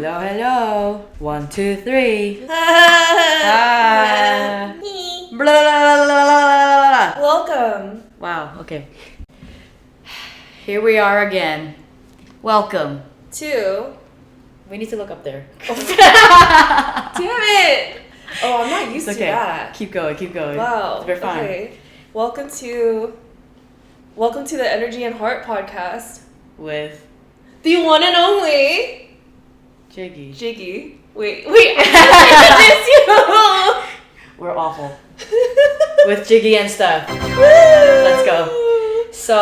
Hello, hello. 1, 2, 3. Ah. Blah, blah, blah, blah, blah. Welcome. Wow, okay. Here we are again. Welcome. To... We need to look up there. Damn it! Oh, I'm not used to that. Keep going. Wow. We're fine. Okay. Welcome to the Energy and Heart podcast. With The one and only... Jiggy. Jiggy. Wait. I We're awful. With Jiggy and Steph. Let's go. So,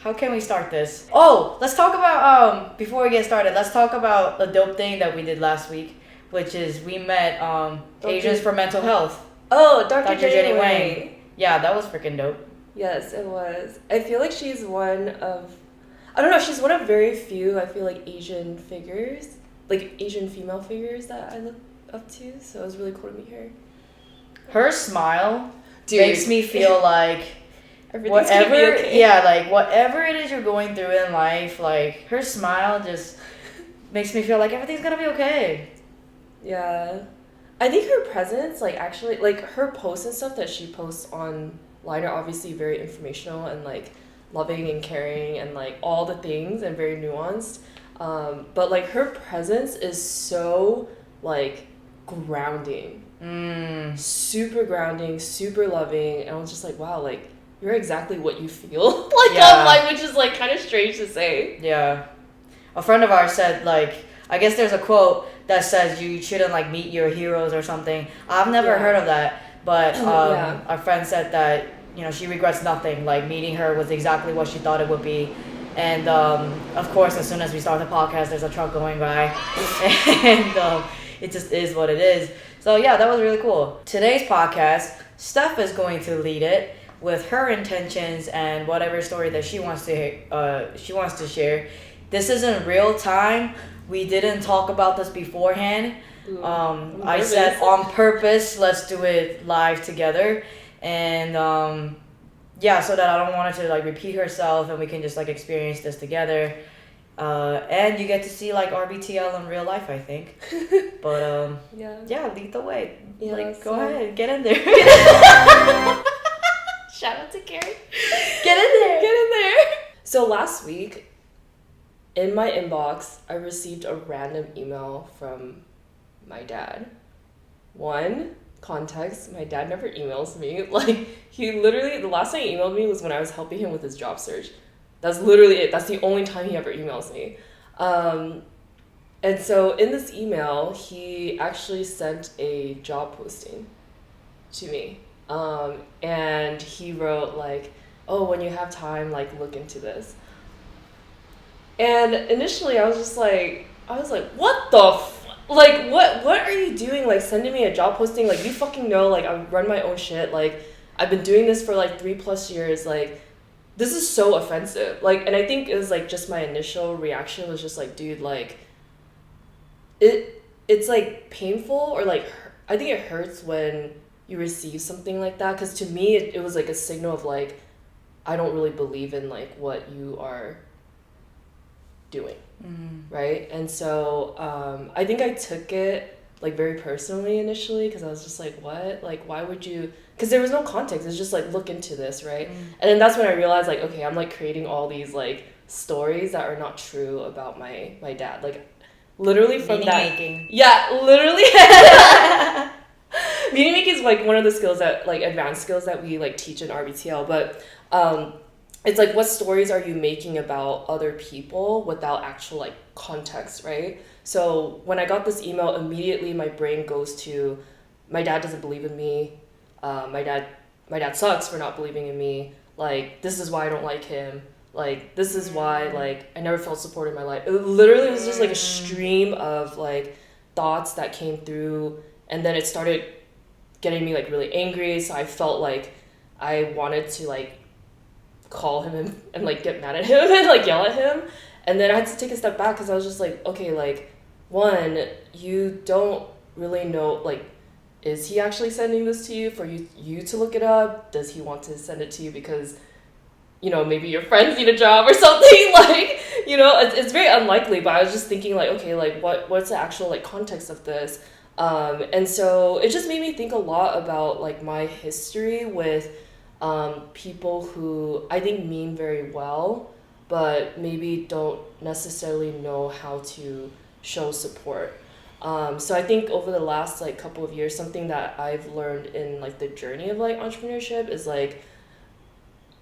how can we start this? Oh, let's talk about, before we get started, let's talk about a dope thing that we did last week, which is we met Asians for Mental Health. Oh, Dr. Jenny Wang. Yeah, that was freaking dope. Yes, it was. I feel like she's one of... I don't know, she's one of very few, I feel like, Asian figures, like Asian female figures that I look up to, so it was really cool to meet her. Her smile makes me feel like everything's gonna be okay. Yeah, like whatever it is you're going through in life, like her smile just makes me feel like everything's gonna be okay. Yeah. I think her presence, like actually, like her posts and stuff that she posts online are obviously very informational and like loving and caring and like all the things and very nuanced. But like her presence is so like grounding. Super grounding, super loving, and I was just like, wow, like you're exactly what you feel online, which is like kind of strange to say. Yeah. A friend of ours said, like, I guess there's a quote that says you shouldn't like meet your heroes or something. I've never heard of that, but our friend said that, you know, she regrets nothing. Like meeting her was exactly what she thought it would be. And of course, as soon as we start the podcast, there's a truck going by, and it just is what it is. So yeah, that was really cool. Today's podcast, Steph is going to lead it with her intentions and whatever story that she wants to share. This isn't real time. We didn't talk about this beforehand. I said on purpose, let's do it live together, and so that I don't want her to like repeat herself, and we can just like experience this together. And you get to see like RBTL in real life, I think. But lead the way. Yeah, like go ahead, get in there. Shout out to Carrie. Get in there. So last week, in my inbox, I received a random email from my dad. One, context, my dad never emails me. Like, he literally, the last time he emailed me was when I was helping him with his job search. That's literally it. That's the only time he ever emails me. And so in this email, he actually sent a job posting to me. And he wrote like, oh, when you have time, like look into this. And initially I was like, what the like, what are you doing? Like sending me a job posting? Like you fucking know, like I run my own shit. Like I've been doing this for like 3+ years. Like this is so offensive. Like, and I think it was like just my initial reaction was just like, dude, like it's like painful or like, I think it hurts when you receive something like that. Cause to me, it was like a signal of like, I don't really believe in like what you are doing. Right. And so I think I took it like very personally initially, because I was just like, what? Like, why would you? Because there was no context. It's just like, look into this, right? And then that's when I realized like, okay, I'm like creating all these like stories that are not true about my dad. Like literally from Meaning that. making. Yeah, literally. Meaning making is like one of the skills that like advanced skills that we like teach in RBTL, but it's like, what stories are you making about other people without actual like context, right? So when I got this email, immediately my brain goes to, my dad doesn't believe in me. My dad sucks for not believing in me. Like, this is why I don't like him. Like, this is why, like, I never felt supported in my life. It literally was just like a stream of like thoughts that came through, and then it started getting me like really angry. So I felt like I wanted to like call him and like get mad at him and like yell at him. And then I had to take a step back because I was just like, okay, like, one, you don't really know, like, is he actually sending this to you for you to look it up? Does he want to send it to you because maybe your friends need a job or something. Like, it's very unlikely, but I was just thinking like, okay, like what's the actual like context of this? And so it just made me think a lot about like my history with people who I think mean very well, but maybe don't necessarily know how to show support. So I think over the last like couple of years, something that I've learned in like the journey of like entrepreneurship is like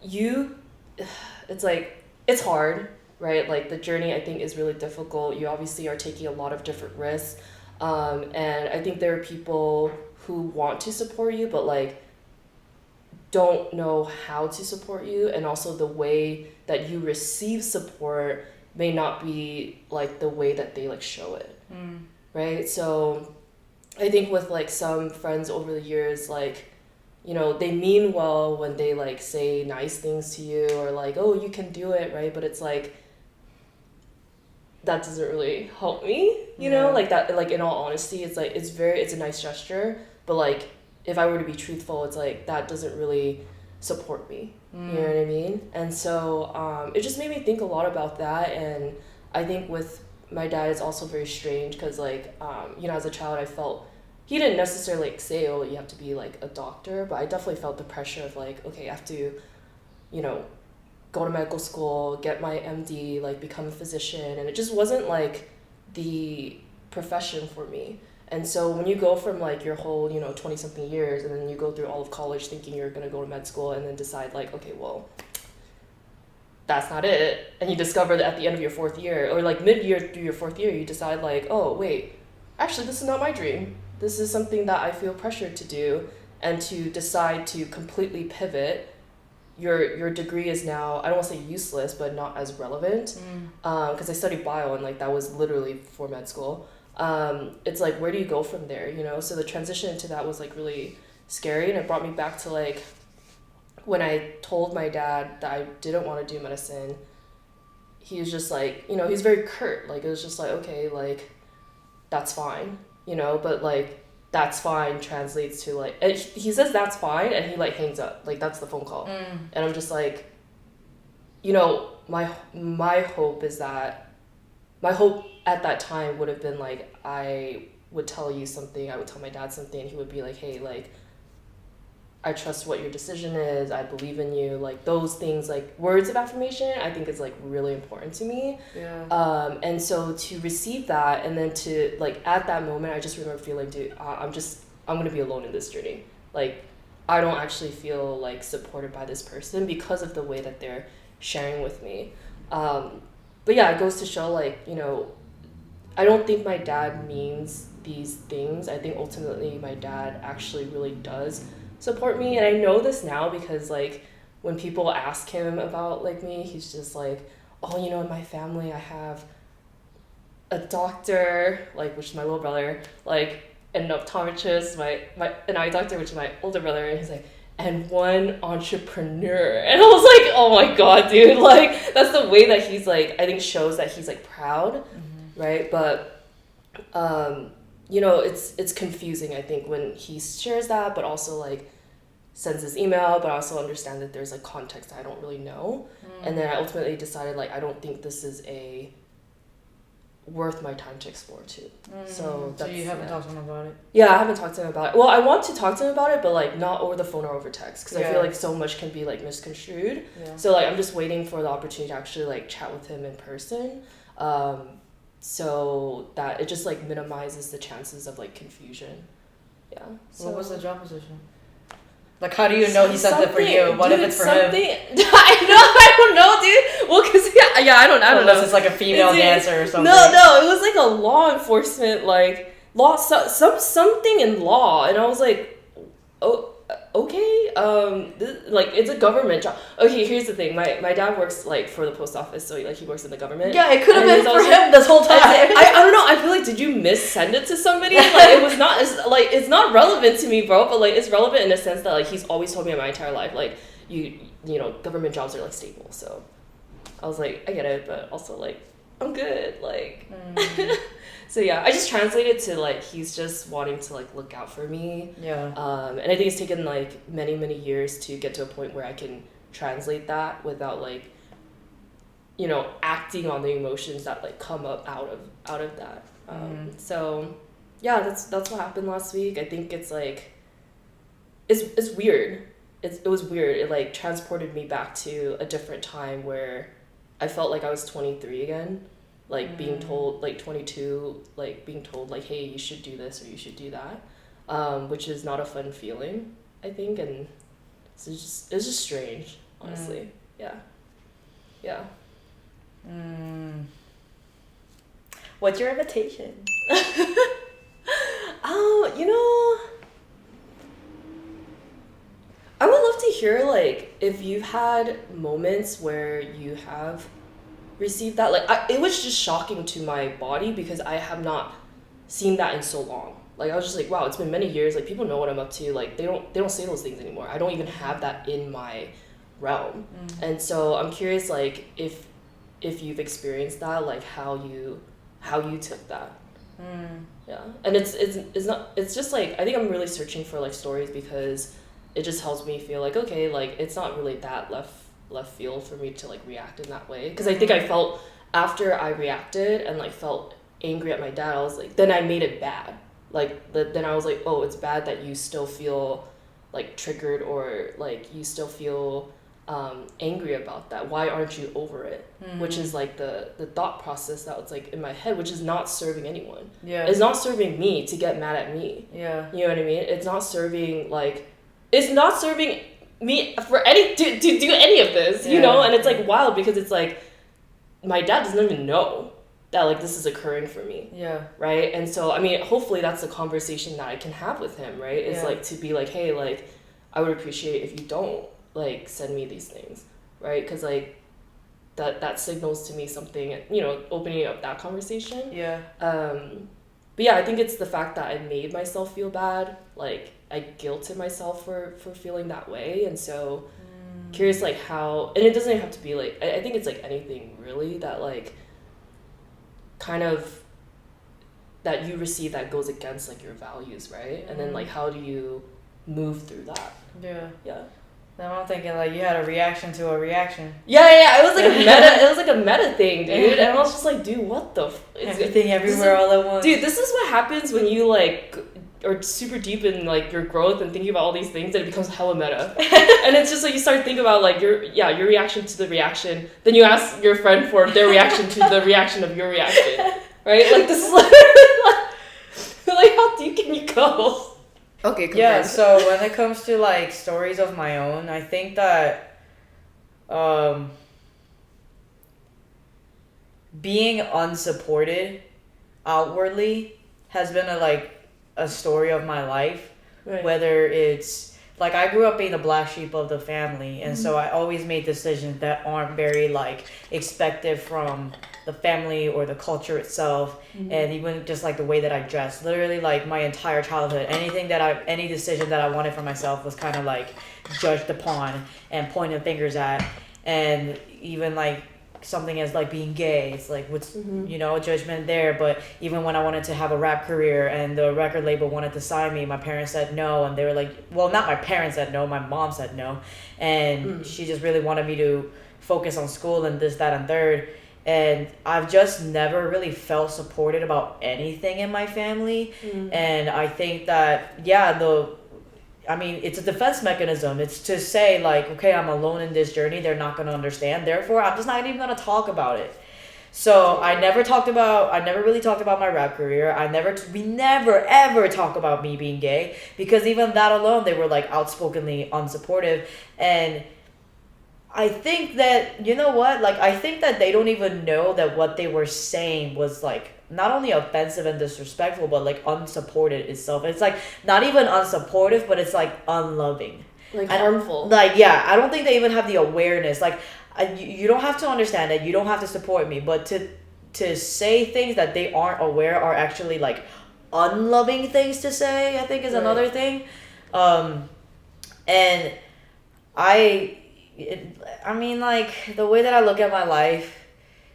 it's like it's hard, right? Like the journey I think is really difficult. You obviously are taking a lot of different risks. And I think there are people who want to support you, but like don't know how to support you, and also the way that you receive support may not be like the way that they like show it. Right? So I think with like some friends over the years, like, they mean well when they like say nice things to you or like, oh, you can do it, right? But it's like that doesn't really help me, like that, like in all honesty, it's like it's a nice gesture, but like if I were to be truthful, it's like that doesn't really support me. You know what I mean? And so it just made me think a lot about that. And I think with my dad, it's also very strange because like as a child I felt he didn't necessarily like say, oh, you have to be like a doctor, but I definitely felt the pressure of like, okay, I have to go to medical school, get my MD, like become a physician, and it just wasn't like the profession for me. And so when you go from like your whole 20 something years and then you go through all of college thinking you're going to go to med school and then decide like, okay, well, that's not it, and you discover that at the end of your fourth year or like mid-year through your fourth year you decide like, oh wait, actually this is not my dream, this is something that I feel pressured to do, and to decide to completely pivot, your degree is now, I don't want to say useless, but not as relevant, because I studied bio and like that was literally for med school. It's like, where do you go from there, so the transition into that was like really scary, and it brought me back to like when I told my dad that I didn't want to do medicine. He was just like, he's very curt, like it was just like, okay, like that's fine, but like that's fine translates to like, he says that's fine and he like hangs up, like that's the phone call. And I'm just like, my hope is that, my hope at that time would have been like, I would tell you something, I would tell my dad something, and he would be like, hey, like I trust what your decision is, I believe in you, like those things, like words of affirmation I think is like really important to me. And so to receive that, and then to like at that moment I just remember feeling, dude, I'm gonna be alone in this journey, like I don't actually feel like supported by this person because of the way that they're sharing with me. But yeah, it goes to show like, I don't think my dad means these things. I think ultimately my dad actually really does support me, and I know this now because like when people ask him about like me, he's just like, oh, in my family I have a doctor, like which is my little brother, like an optometrist, an eye doctor, which is my older brother, and he's like, and one entrepreneur, and I was like, oh my god, dude, like that's the way that he's like, I think shows that he's like proud, right? But it's confusing, I think, when he shares that, but also like sends his email, but I also understand that there's like context I don't really know. And then I ultimately decided like, I don't think this is worth my time to explore too. So you haven't talked to him about it? Yeah, I haven't talked to him about it. Well, I want to talk to him about it, but like not over the phone or over text, because I feel like so much can be like misconstrued. So like I'm just waiting for the opportunity to actually like chat with him in person, so that it just like minimizes the chances of like confusion. So what was the job position? Like, how do you know he sent it for you? What if it's for him? I don't know, dude. Well, because I don't know. Unless it's like a female dancer or something. No, it was like a law enforcement, like something in law, and I was like, oh, okay, like it's a government job. Okay, here's the thing. My dad works like for the post office, so like he works in the government. Yeah, it could have been for him this whole time. I don't know. I feel like, did you send it to somebody? Like it was not. It's not relevant to me, bro. But like it's relevant in a sense that like he's always told me my entire life, like government jobs are like stable. So I was like, I get it, but also like I'm good. Like. So yeah, I just translated to like he's just wanting to like look out for me. And I think it's taken like many years to get to a point where I can translate that without like, you know, acting on the emotions that like come up out of that. So yeah, that's what happened last week. I think it's like it's weird. It was weird. It like transported me back to a different time where I felt like I was 23 again, like being told, like 22, like being told like, hey, you should do this or you should do that, which is not a fun feeling, I think, and it's just strange, honestly. Yeah. What's your invitation? You know, I would love to hear like if you've had moments where you have received that. Like it was just shocking to my body because I have not seen that in so long. Like I was just like, wow, it's been many years. Like people know what I'm up to. Like they don't say those things anymore. I don't even have that in my realm. And so I'm curious, like if you've experienced that, like how you took that. Yeah, and it's just like I think I'm really searching for like stories because it just helps me feel like, okay, like it's not really that left field for me to like react in that way, because I think I felt after I reacted and like felt angry at my dad, I was like, then I made it bad. Like then I was like, oh, it's bad that you still feel like triggered or like you still feel angry about that. Why aren't you over it? Which is like the thought process that was like in my head, which is not serving anyone. Yeah, it's not serving me to get mad at me. Yeah, you know what I mean? It's not serving me for any to do any of this, you know. And it's like wild because it's like my dad doesn't even know that like this is occurring for me. Yeah, right. And so I mean, hopefully that's the conversation that I can have with him, right? It's like to be like, hey, like I would appreciate if you don't like send me these things, right? Because like that signals to me something, you know, opening up that conversation. But yeah, I think it's the fact that I made myself feel bad, like I guilted myself for feeling that way. And so curious like how, and it doesn't have to be like, I think it's like anything really that like kind of that you receive that goes against like your values, right? And then like how do you move through that? Yeah. Then I'm thinking like you had a reaction to a reaction. Yeah. It was like a meta. It was like a meta thing, dude. And I was just like, dude, what the? Everything everywhere all at once. Dude, this is what happens when you like are super deep in like your growth and thinking about all these things, and it becomes hella meta. And it's just like you start thinking about like your reaction to the reaction. Then you ask your friend for their reaction to the reaction of your reaction, right? Like this is like how deep can you go? Okay, yeah, so when it comes to like stories of my own, I think that being unsupported outwardly has been a story of my life. Right. Whether it's like I grew up being the black sheep of the family, and so I always made decisions that aren't very like expected from the family or the culture itself. And even just like the way that I dressed, literally like my entire childhood, any decision that I wanted for myself was kind of like judged upon and pointed fingers at. And even like something as like being gay, it's like what's you know, judgment there. But even when I wanted to have a rap career and the record label wanted to sign me, my parents said no. And they were like, well, not my parents said no, my mom said no. And she just really wanted me to focus on school and this, that, and third. And I've just never really felt supported about anything in my family. And I think that it's a defense mechanism. It's to say like, okay, I'm alone in this journey, they're not going to understand, therefore I'm just not even going to talk about it. So I never really talked about my rap career. We never ever talk about me being gay, because even that alone, they were like outspokenly unsupportive. And I think that, you know what, like I think that they don't even know that what they were saying was like not only offensive and disrespectful, but like unsupported itself. It's like not even unsupportive, but it's like unloving, like harmful. Like, yeah, I don't think they even have the awareness. Like you don't have to understand it, you don't have to support me, but to say things that they aren't aware are actually like unloving things to say, I think is another thing. And I mean, like, the way that I look at my life,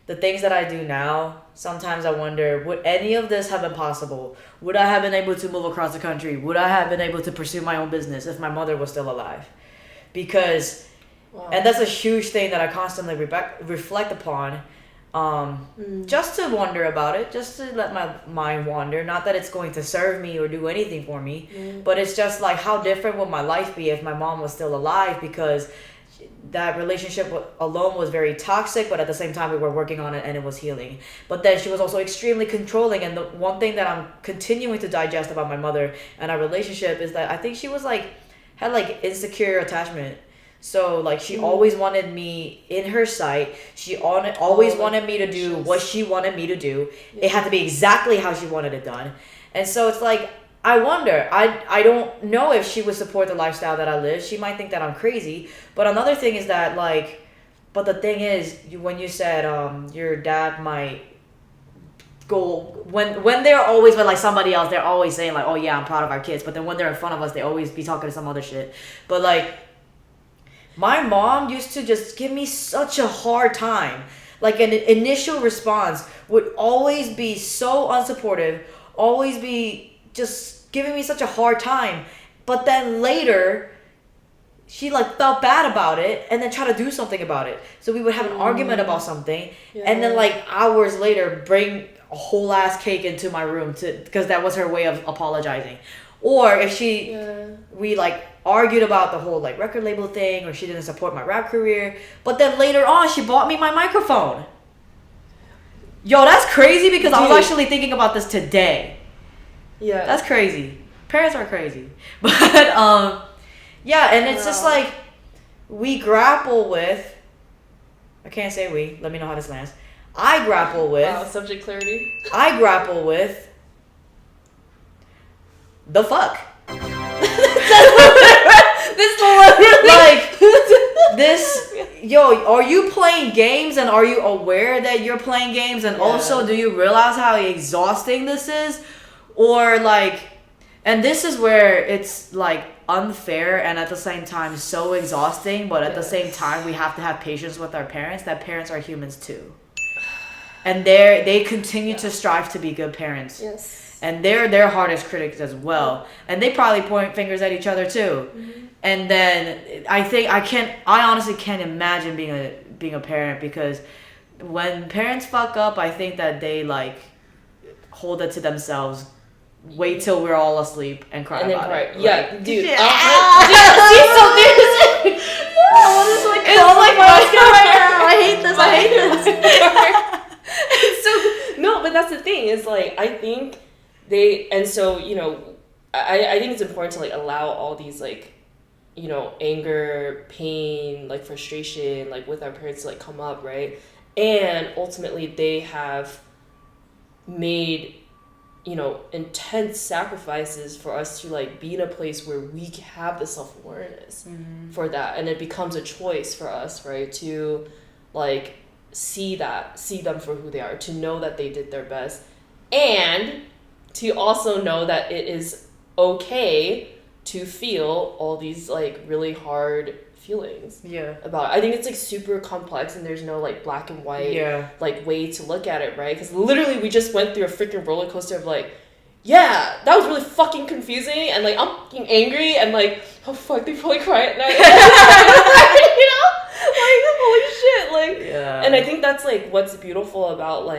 the things that I do now, sometimes I wonder, would any of this have been possible? Would I have been able to move across the country? Would I have been able to pursue my own business if my mother was still alive? Because Wow. And that's a huge thing that I constantly reflect upon. Just to wonder about it, just to let my mind wander. Not that it's going to serve me or do anything for me, but it's just like, how different would my life be if my mom was still alive? Because that relationship alone was very toxic, but at the same time we were working on it and it was healing. But then she was also extremely controlling, and the one thing that I'm continuing to digest about my mother and our relationship is that I think she was had insecure attachment. So like she always wanted me in her sight. She always wanted me to do what she wanted me to do. It had to be exactly how she wanted it done. And so it's like, I wonder, I don't know if she would support the lifestyle that I live. She might think that I'm crazy. But another thing is that but the thing is, when you said your dad might go, when they're always with somebody else, they're always saying oh yeah, I'm proud of our kids. But then when they're in front of us, they always be talking to some other shit. But my mom used to just give me such a hard time. An initial response would always be so unsupportive, always be just giving me such a hard time. But then later, she felt bad about it and then tried to do something about it. So we would have an argument about something, and then hours later bring a whole ass cake into my room because that was her way of apologizing. Or if we argued about the whole record label thing, or she didn't support my rap career, but then later on she bought me my microphone. Yo, that's crazy, because I was actually thinking about this today. Yeah, that's crazy. Parents are crazy. But yeah, and it's just we grapple with, I can't say we, let me know how this lands. I grapple with subject clarity. I grapple with the fuck. Yo, are you playing games, and are you aware that you're playing games, and also do you realize how exhausting this is? Or and this is where it's unfair and at the same time so exhausting, but at the same time we have to have patience with our parents, that parents are humans too. And they continue to strive to be good parents. Yes. And they're their hardest critics as well. And they probably point fingers at each other too. Mm-hmm. And then I honestly can't imagine being a parent, because when parents fuck up, I think that they hold it to themselves, wait till we're all asleep and cry about it. Yeah, dude. Dude, she's so serious. I hate this. So no, but that's the thing, is I think I think it's important to allow all these anger, pain, frustration, with our parents to come up, right? And ultimately they have made intense sacrifices for us to be in a place where we have the self-awareness for that, and it becomes a choice for us, right, to see them for who they are, to know that they did their best, and to also know that it is okay to feel all these really hard feelings about it. I think it's super complex, and there's no black and white way to look at it, right? Because literally we just went through a freaking roller coaster of that was really fucking confusing, and I'm fucking angry, and oh fuck, they probably cry at night. Holy shit, and I think that's what's beautiful about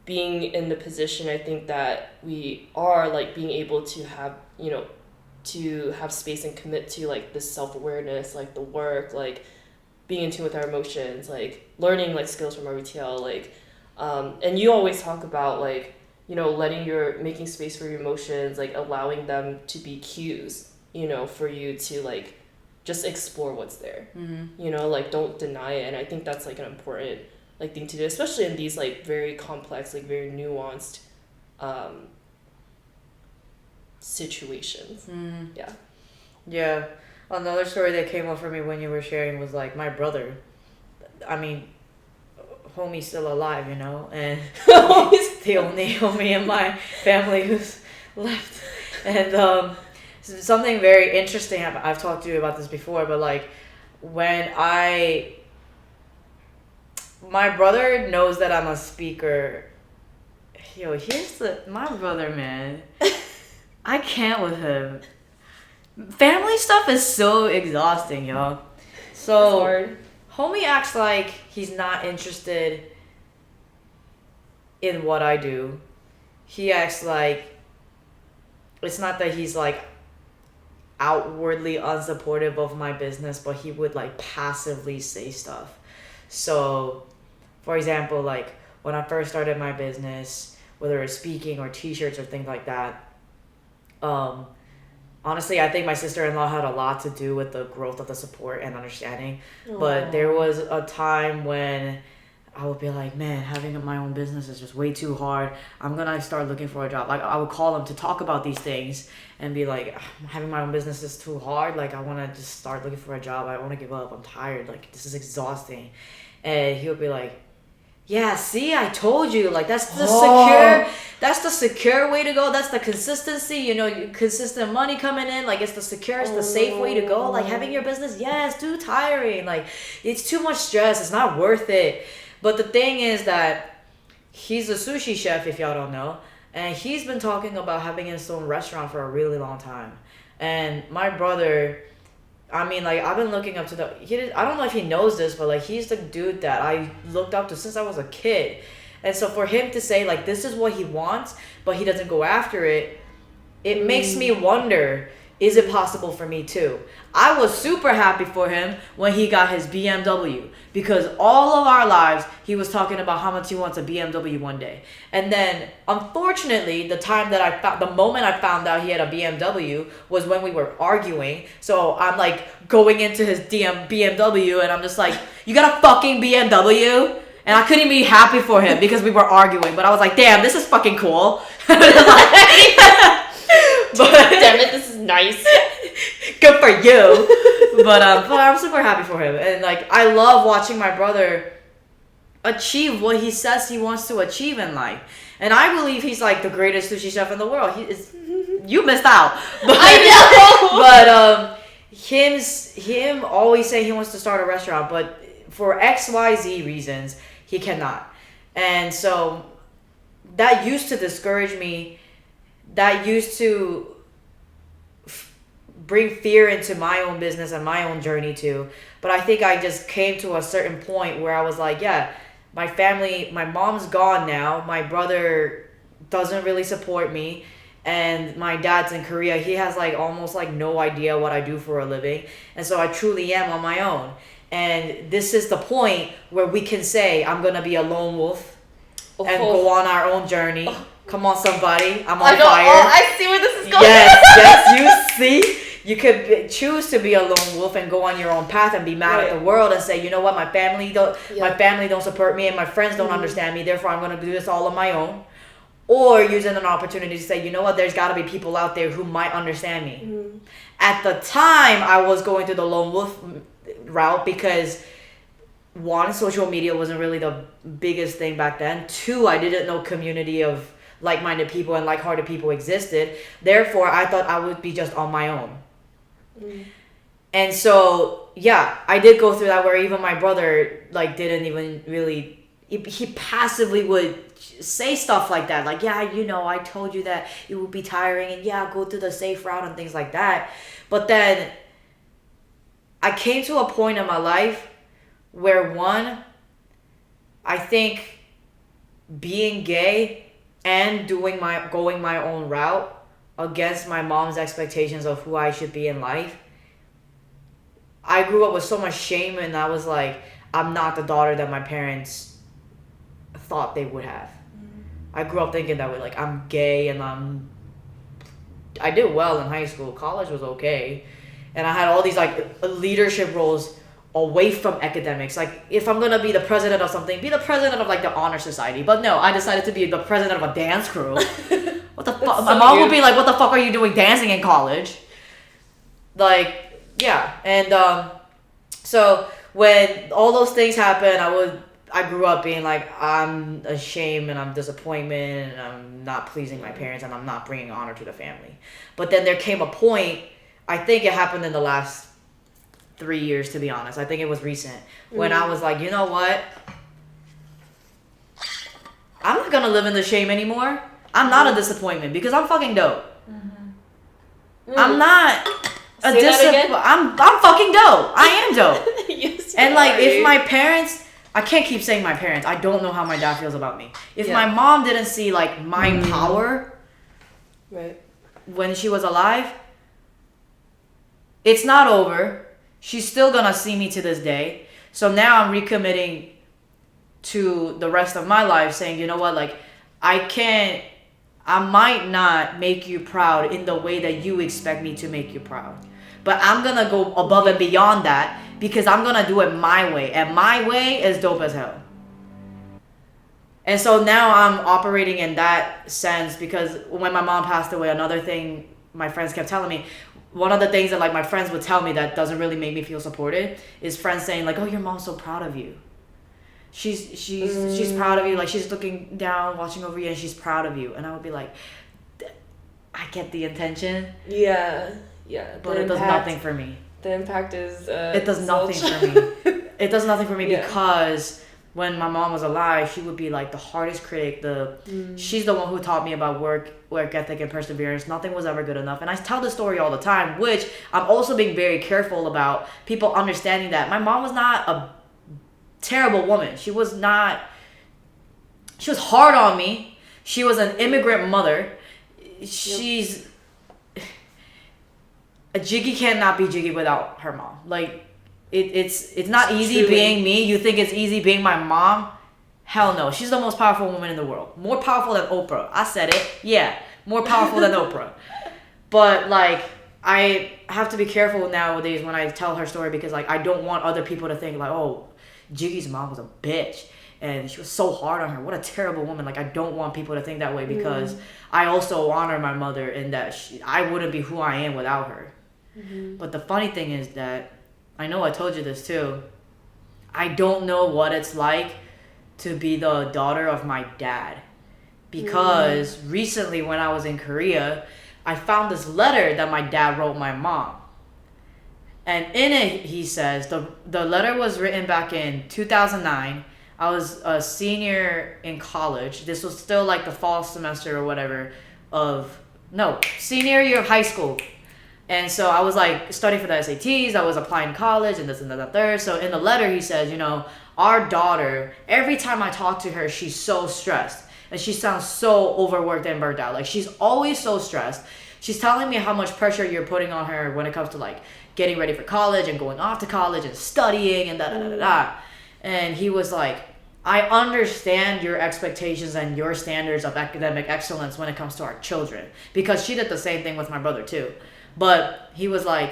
being in the position. I think that we are being able to have to have space and commit to this self-awareness, the work, being in tune with our emotions, learning skills from RBTL, and you always talk about making space for your emotions, allowing them to be cues, for you to just explore what's there. Don't deny it. And I think that's an important thing to do, especially in these very complex, very nuanced situations. Yeah. Another story that came up for me when you were sharing was my brother. I mean, homie's still alive, and the only homie in my family who's left. And something very interesting, I've talked to you about this before, but when my brother knows that I'm a speaker. Yo, my brother, man. I can't with him. Family stuff is so exhausting, y'all. So, homie acts like he's not interested in what I do. He acts like it's not that he's like outwardly unsupportive of my business, but he would like passively say stuff. So, for example, like when I first started my business, whether it's speaking or t-shirts or things like that, honestly, I think my sister-in-law had a lot to do with the growth of the support and understanding. Aww. But there was a time when I would be like, man, having my own business is just way too hard. I'm going to start looking for a job. Like, I would call him to talk about these things and be like, having my own business is too hard. Like, I want to just start looking for a job. I want to give up. I'm tired. Like, this is exhausting. And he would be like, yeah, see, I told you. Like, that's the secure way to go. That's the consistency, you know, consistent money coming in. Like, it's the secure, it's the safe way to go. Like, having your business, yeah, it's too tiring. Like, it's too much stress. It's not worth it. But the thing is that he's a sushi chef, if y'all don't know. And he's been talking about having his own restaurant for a really long time. And my brother, I mean, like, I've been looking up to I don't know if he knows this, but, like, he's the dude that I looked up to since I was a kid. And so for him to say, like, this is what he wants, but he doesn't go after it, it makes me wonder, is it possible for me too? I was super happy for him when he got his BMW, because all of our lives he was talking about how much he wants a BMW one day. And then unfortunately, the moment I found out he had a BMW was when we were arguing. So I'm like going into his BMW and I'm just like, you got a fucking BMW? And I couldn't be happy for him because we were arguing, but I was like, damn, this is fucking cool. But damn it, this is nice. Good for you. But I'm super happy for him. And like, I love watching my brother achieve what he says he wants to achieve in life. And I believe he's like the greatest sushi chef in the world. You missed out. But, I know. But him always saying he wants to start a restaurant, but for XYZ reasons, he cannot. And so that used to discourage me. That used to bring fear into my own business and my own journey too. But I think I just came to a certain point where I was like, yeah, my family, my mom's gone now. My brother doesn't really support me. And my dad's in Korea. He has like almost like no idea what I do for a living. And so I truly am on my own. And this is the point where we can say, I'm going to be a lone wolf and go on our own journey. Come on, somebody. I'm on fire. I see where this is going. Yes, you see? You could choose to be a lone wolf and go on your own path and be mad at the world and say, you know what, my family don't support me and my friends don't understand me, therefore I'm going to do this all on my own. Or using an opportunity to say, you know what, there's got to be people out there who might understand me. At the time, I was going through the lone wolf route because, one, social media wasn't really the biggest thing back then. Two, I didn't know community of like-minded people and like-hearted people existed. Therefore, I thought I would be just on my own. And so, yeah, I did go through that where even my brother, like, didn't even really... He passively would say stuff like that. Like, yeah, you know, I told you that it would be tiring and, yeah, go through the safe route and things like that. But then I came to a point in my life where, one, I think being gay and going my own route against my mom's expectations of who I should be in life, I grew up with so much shame, and I was like, I'm not the daughter that my parents thought they would have. I grew up thinking that way, like, I'm gay and I did well in high school. College was okay. And I had all these like leadership roles away from academics. Like, if I'm gonna be the president of something, be the president of like the honor society. But no, I decided to be the president of a dance crew. What the fuck? My mom would be like, what the fuck are you doing dancing in college? Like, yeah. And so when all those things happened, I grew up being like, I'm ashamed and I'm disappointment and I'm not pleasing my parents and I'm not bringing honor to the family. But then there came a point, I think it happened in the last 3 years, to be honest. I think it was recent, when I was like, you know what? I'm not gonna live in the shame anymore. I'm not a disappointment because I'm fucking dope. I'm not a disappointment. I'm fucking dope. I am dope. And like, if my parents, I can't keep saying my parents. I don't know how my dad feels about me. If my mom didn't see like my power, right, when she was alive, it's not over. She's still gonna see me to this day. So now I'm recommitting to the rest of my life, saying, you know what, like, I might not make you proud in the way that you expect me to make you proud. But I'm gonna go above and beyond that because I'm gonna do it my way. And my way is dope as hell. And so now I'm operating in that sense because when my mom passed away, another thing my friends kept telling me, one of the things that like my friends would tell me that doesn't really make me feel supported is friends saying like, oh, your mom's so proud of you. She's proud of you. Like, she's looking down, watching over you, and she's proud of you. And I would be like, I get the intention. Yeah. But it does nothing for me. The impact is... it does nothing for me. It does nothing for me because when my mom was alive, she would be like the hardest critic. She's the one who taught me about work ethic and perseverance. Nothing was ever good enough. And I tell this story all the time, which I'm also being very careful about people understanding that my mom was not a terrible woman. She was hard on me. She was an immigrant mother. A Jiggy cannot be Jiggy without her mom. Like, it's not easy being me. You think it's easy being my mom? Hell no. She's the most powerful woman in the world. More powerful than Oprah. I said it. Yeah. More powerful than Oprah. But like, I have to be careful nowadays when I tell her story because like, I don't want other people to think like, oh, Jiggy's mom was a bitch and she was so hard on her. What a terrible woman. Like, I don't want people to think that way because I also honor my mother in that I wouldn't be who I am without her. But the funny thing is that, I know I told you this too, I don't know what it's like to be the daughter of my dad. Because recently when I was in Korea, I found this letter that my dad wrote my mom. And in it, he says, the letter was written back in 2009. I was a senior in college. This was still like the fall semester or whatever senior year of high school. And so I was like studying for the SATs. I was applying to college and this and that and third. So in the letter, he says, you know, our daughter, every time I talk to her, she's so stressed. And she sounds so overworked and burnt out. Like, she's always so stressed. She's telling me how much pressure you're putting on her when it comes to like getting ready for college and going off to college and studying and da. And he was like, I understand your expectations and your standards of academic excellence when it comes to our children. Because she did the same thing with my brother too. But he was like,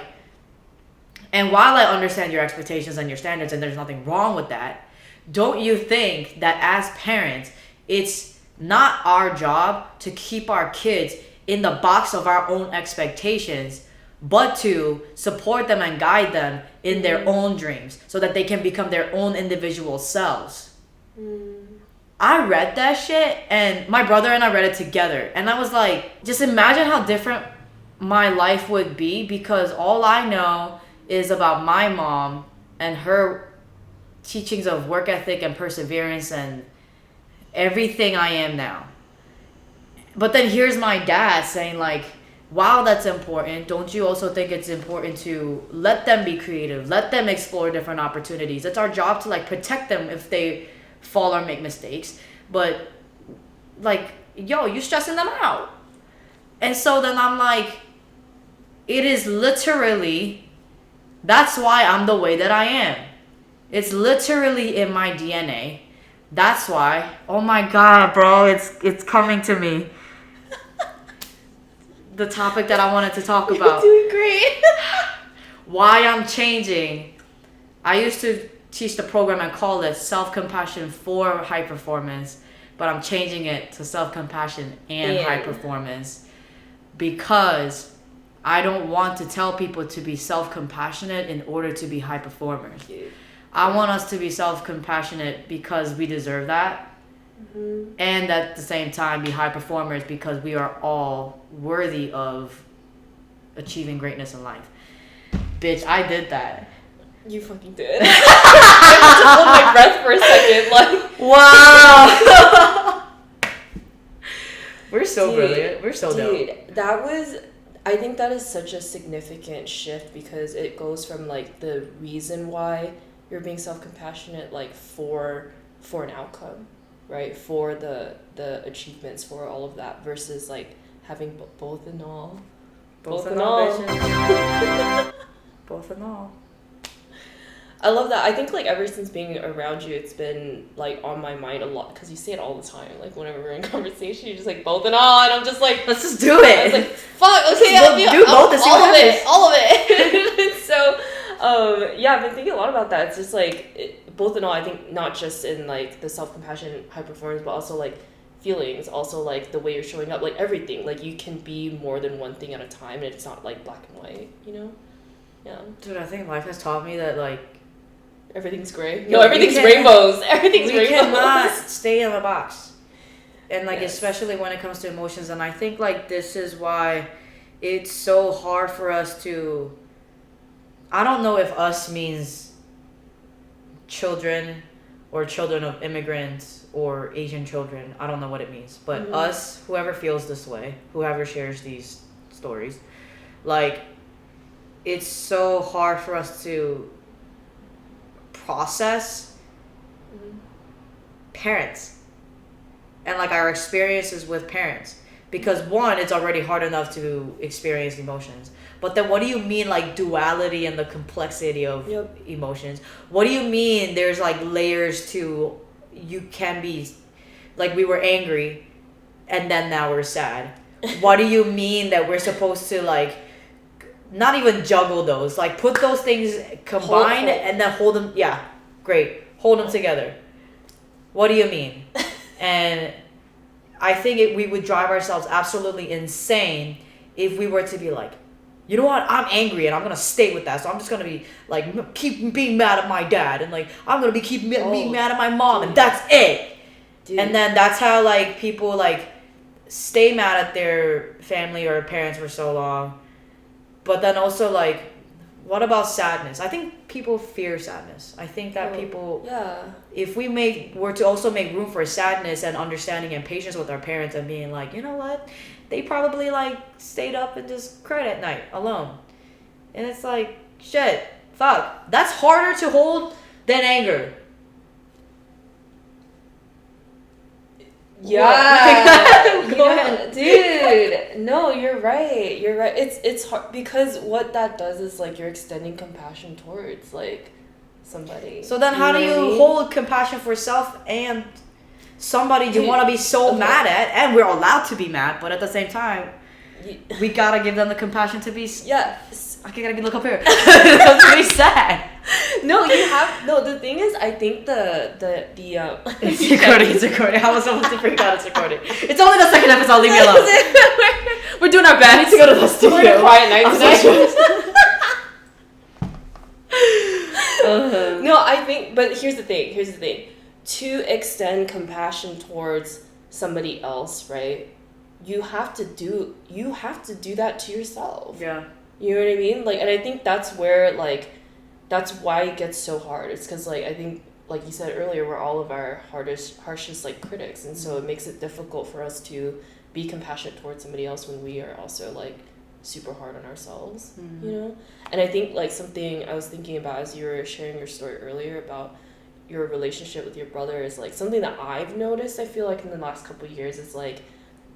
and while I understand your expectations and your standards and there's nothing wrong with that, don't you think that as parents, it's not our job to keep our kids in the box of our own expectations, but to support them and guide them in their own dreams so that they can become their own individual selves? I read that shit and my brother and I read it together. And I was like, just imagine how different my life would be because all I know is about my mom and her teachings of work ethic and perseverance and everything I am now. But then here's my dad saying like, wow, that's important. Don't you also think it's important to let them be creative, let them explore different opportunities? It's our job to like protect them if they fall or make mistakes. But like, yo, you stressing them out. And so then I'm like, it is literally, that's why I'm the way that I am. It's literally in my DNA. That's why, oh my God, bro, it's coming to me. The topic that I wanted to talk about. You're doing great. Why I'm changing. I used to teach the program and call it self-compassion for high performance, but I'm changing it to self-compassion and high performance because I don't want to tell people to be self-compassionate in order to be high performers. I want us to be self-compassionate because we deserve that. And at the same time be high performers because we are all worthy of achieving greatness in life. Bitch, I did that. You fucking did. I had to hold my breath for a second. Like, wow. We're so brilliant. We're so dope. That was, I think that is such a significant shift because it goes from like the reason why you're being self-compassionate like for an outcome, right? For the achievements, for all of that, versus like having both and all. Both and all. Both and all. I love that. I think like ever since being around you, it's been like on my mind a lot because you say it all the time. Like whenever we're in conversation, you're just like both and all, and I'm just like, let's just do it. I was like, fuck, okay, I'll do both. All of it. So, yeah, I've been thinking a lot about that. It's just like both and all. I think not just in like the self-compassion, high performance, but also like feelings, also like the way you're showing up, like everything. Like you can be more than one thing at a time, and it's not like black and white, you know? Yeah. Dude, I think life has taught me that like everything's gray. No, everything's rainbows. Everything's rainbows. We cannot stay in a box. And like yes. especially when it comes to emotions, and I think like this is why it's so hard for us to, I don't know if us means children or children of immigrants or Asian children. I don't know what it means. But us, whoever feels this way, whoever shares these stories, like it's so hard for us to process parents and like our experiences with parents, because one, it's already hard enough to experience emotions, but then what do you mean like duality and the complexity of emotions? What do you mean there's like layers to, you can be like, we were angry and then now we're sad. What do you mean that we're supposed to like not even juggle those, like put those things combined and then hold them, hold them together? What do you mean? And I think we would drive ourselves absolutely insane if we were to be like, you know what, I'm angry and I'm gonna stay with that, so I'm just gonna be like keep being mad at my dad, and like I'm gonna be being mad at my mom, and that's it. Dude. And then that's how like people like stay mad at their family or parents for so long. But then also, like, what about sadness? I think people fear sadness. I think that people, if we were to also make room for sadness and understanding and patience with our parents and being like, you know what? They probably, like, stayed up and just cried at night alone. And it's like, shit, fuck. That's harder to hold than anger. Yeah. Go ahead. Dude, no, you're right. It's hard because what that does is like you're extending compassion towards like somebody. So then how do you hold compassion for self and somebody you want to be so mad at? And we're allowed to be mad, but at the same time, we gotta give them the compassion to be. Yes. I gotta look up here. To be sad. No, you have no. The thing is, I think it's recording. How was I supposed to freak out? It's recording. It's only the second episode. Leave me alone. We're doing our best. I need to go to the studio. We're in a quiet night tonight. No, I think. But here's the thing. To extend compassion towards somebody else, right? You have to do that to yourself. Yeah. You know what I mean? Like, and I think that's where like. That's why it gets so hard. It's because, like, I think, like you said earlier, we're all of our harshest, like, critics. And so it makes it difficult for us to be compassionate towards somebody else when we are also, like, super hard on ourselves, you know? And I think, like, something I was thinking about as you were sharing your story earlier about your relationship with your brother is, like, something that I've noticed, I feel like, in the last couple of years is, like,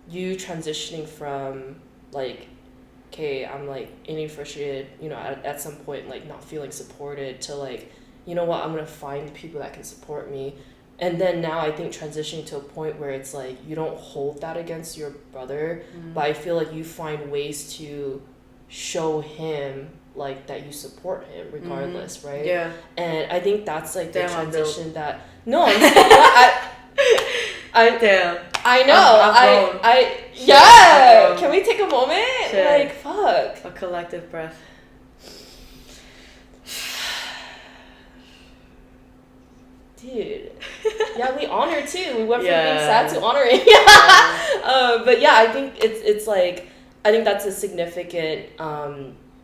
you transitioning from, like, okay, I'm like getting frustrated, you know, at some point, like not feeling supported, to like, you know what, I'm gonna find people that can support me. And then now I think transitioning to a point where it's like you don't hold that against your brother, but I feel like you find ways to show him like that you support him regardless, right? Yeah. And I think that's like the transition that I know. Yeah. Can we take a moment? Shit. Like, fuck. A collective breath. Dude. Yeah, we honor too. We went from being sad to honoring. But yeah, I think it's like, I think that's a significant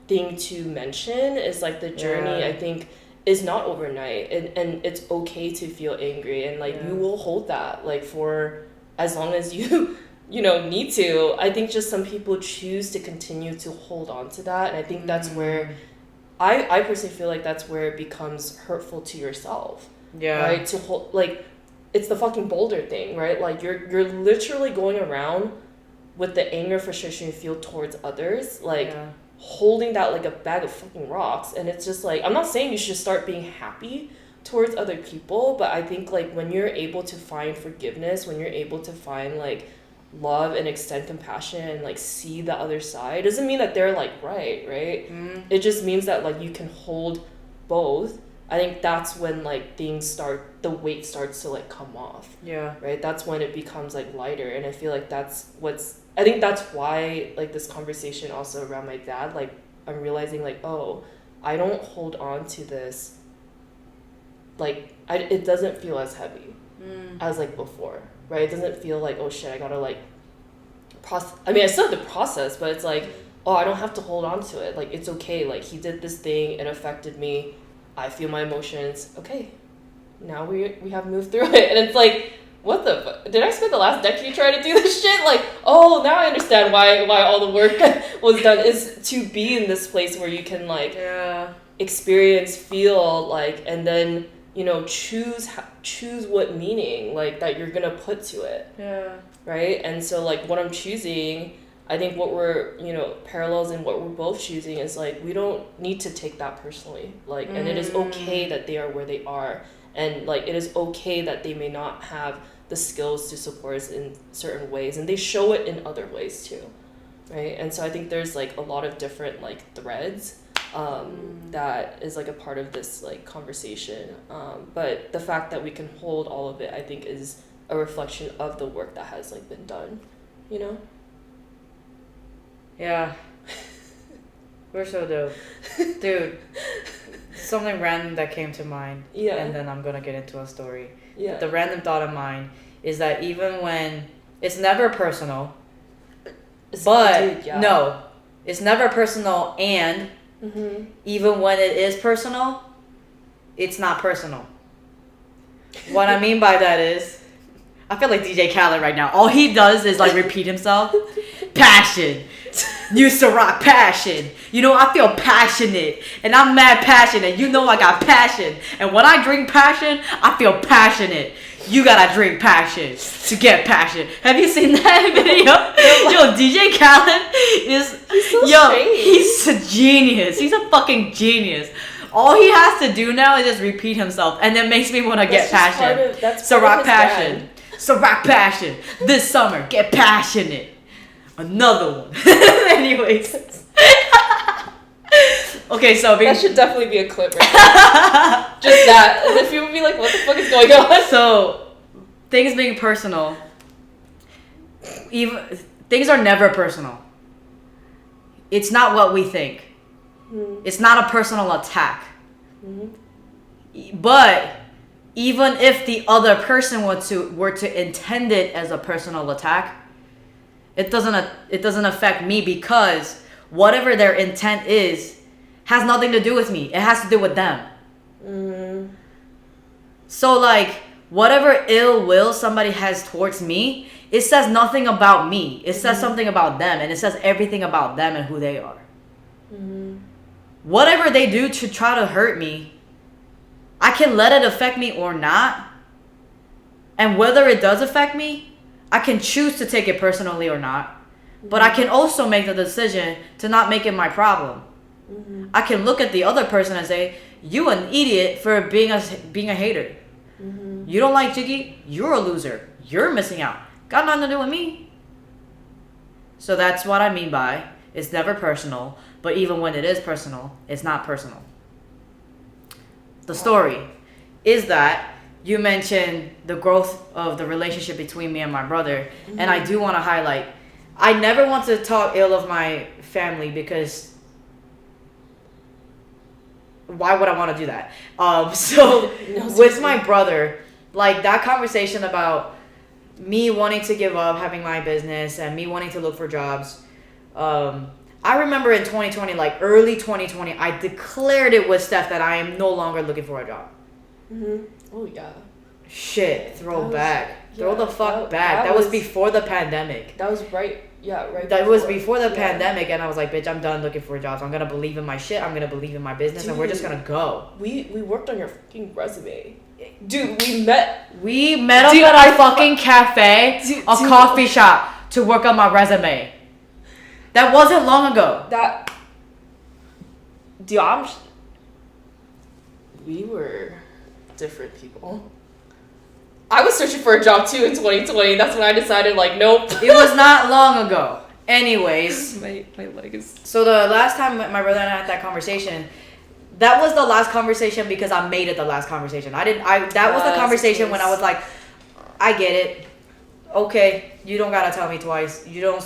thing to mention is like the journey, I think, is not overnight, and it's okay to feel angry, and like you will hold that like for as long as you need to. I think just some people choose to continue to hold on to that, and I think that's where I personally feel like that's where it becomes hurtful to yourself. Yeah. Right? To hold, like, it's the fucking boulder thing, right? Like, you're literally going around with the anger, frustration you feel towards others, like, holding that like a bag of fucking rocks. And it's just like, I'm not saying you should start being happy towards other people, but I think, like, when you're able to find forgiveness, when you're able to find, like, love and extend compassion and, like, see the other side, doesn't mean that they're, like, right? It just means that, like, you can hold both. I think that's when, like, the weight starts to, like, come off. Yeah. Right? That's when it becomes, like, lighter. And I feel like that's why, like, this conversation also around my dad, like, I'm realizing, like, oh, I don't hold on to this, like, it doesn't feel as heavy as, like, before, right? It doesn't feel like, oh shit, I gotta, like, process. I mean, I still have to process, but it's like, oh, I don't have to hold on to it. Like, it's okay. Like, he did this thing, it affected me. I feel my emotions. Okay, now we have moved through it. And it's like, what the fuck? Did I spend the last decade trying to do this shit? Like, oh, now I understand why all the work was done, is to be in this place where you can, like, experience, feel, like, and then, you know, choose what meaning, like, that you're gonna put to it. Yeah. Right? And so, like, what I'm choosing, I think what we're, you know, parallels in what we're both choosing is, like, we don't need to take that personally. Like, and it is okay that they are where they are. And, like, it is okay that they may not have the skills to support us in certain ways. And they show it in other ways, too. Right? And so I think there's, like, a lot of different, like, threads that is, like, a part of this, like, conversation. But the fact that we can hold all of it, I think, is a reflection of the work that has, like, been done. You know? Yeah. We're so dope. Dude, something random that came to mind. Yeah. And then I'm gonna get into a story. Yeah. The random thought of mine is that even when it's never personal, no, it's never personal, and even when it is personal, it's not personal. What I mean by that is, I feel like DJ Khaled right now. All he does is, like, repeat himself. Passion. Used to rock passion. You know, I feel passionate. And I'm mad passionate. You know I got passion. And when I drink passion, I feel passionate. You gotta drink passion to get passion. Have you seen that video? Yo, DJ Khaled is... He's a genius. He's a fucking genius. All he has to do now is just repeat himself. And it makes me want to get passion. So rock passion. So rock passion. This summer, get passionate. Another one. Anyways. Okay, so that should definitely be a clip right now. Just that. And then people would be like, what the fuck is going on? So, things being personal. Things are never personal. It's not what we think. It's not a personal attack. But even if the other person were to intend it as a personal attack, it doesn't affect me, because whatever their intent is has nothing to do with me. It has to do with them. So, like, whatever ill will somebody has towards me, it says nothing about me. It says something about them, and it says everything about them and who they are. Whatever they do to try to hurt me, I can let it affect me or not. And whether it does affect me, I can choose to take it personally or not. But I can also make the decision to not make it my problem. I can look at the other person and say, you an idiot for being a hater. You don't like Jiggy? You're a loser. You're missing out. Got nothing to do with me. So that's what I mean by it's never personal. But even when it is personal, it's not personal. The story is that you mentioned the growth of the relationship between me and my brother. And I do want to highlight, I never want to talk ill of my family, because why would I want to do that? So with my brother, like, that conversation about me wanting to give up having my business and me wanting to look for jobs, I remember in 2020, like early 2020, I declared it with Steph that I am no longer looking for a job. Oh, yeah. Shit, throwback. Throw the fuck back. That was before the pandemic. That was right That was before the pandemic, and I was like, bitch, I'm done looking for jobs. I'm gonna believe in my shit. I'm gonna believe in my business, and we're just gonna go. We worked on your fucking resume. Dude, we met up at a fucking cafe, coffee shop to work on my resume. That wasn't long ago. We were different people. I was searching for a job too in 2020. That's when I decided, like, nope. It was not long ago. Anyways. My leg is... So the last time my brother and I had that conversation, that was the last conversation because I made it the last conversation. That was the conversation when I was like, I get it. Okay, you don't gotta tell me twice. You don't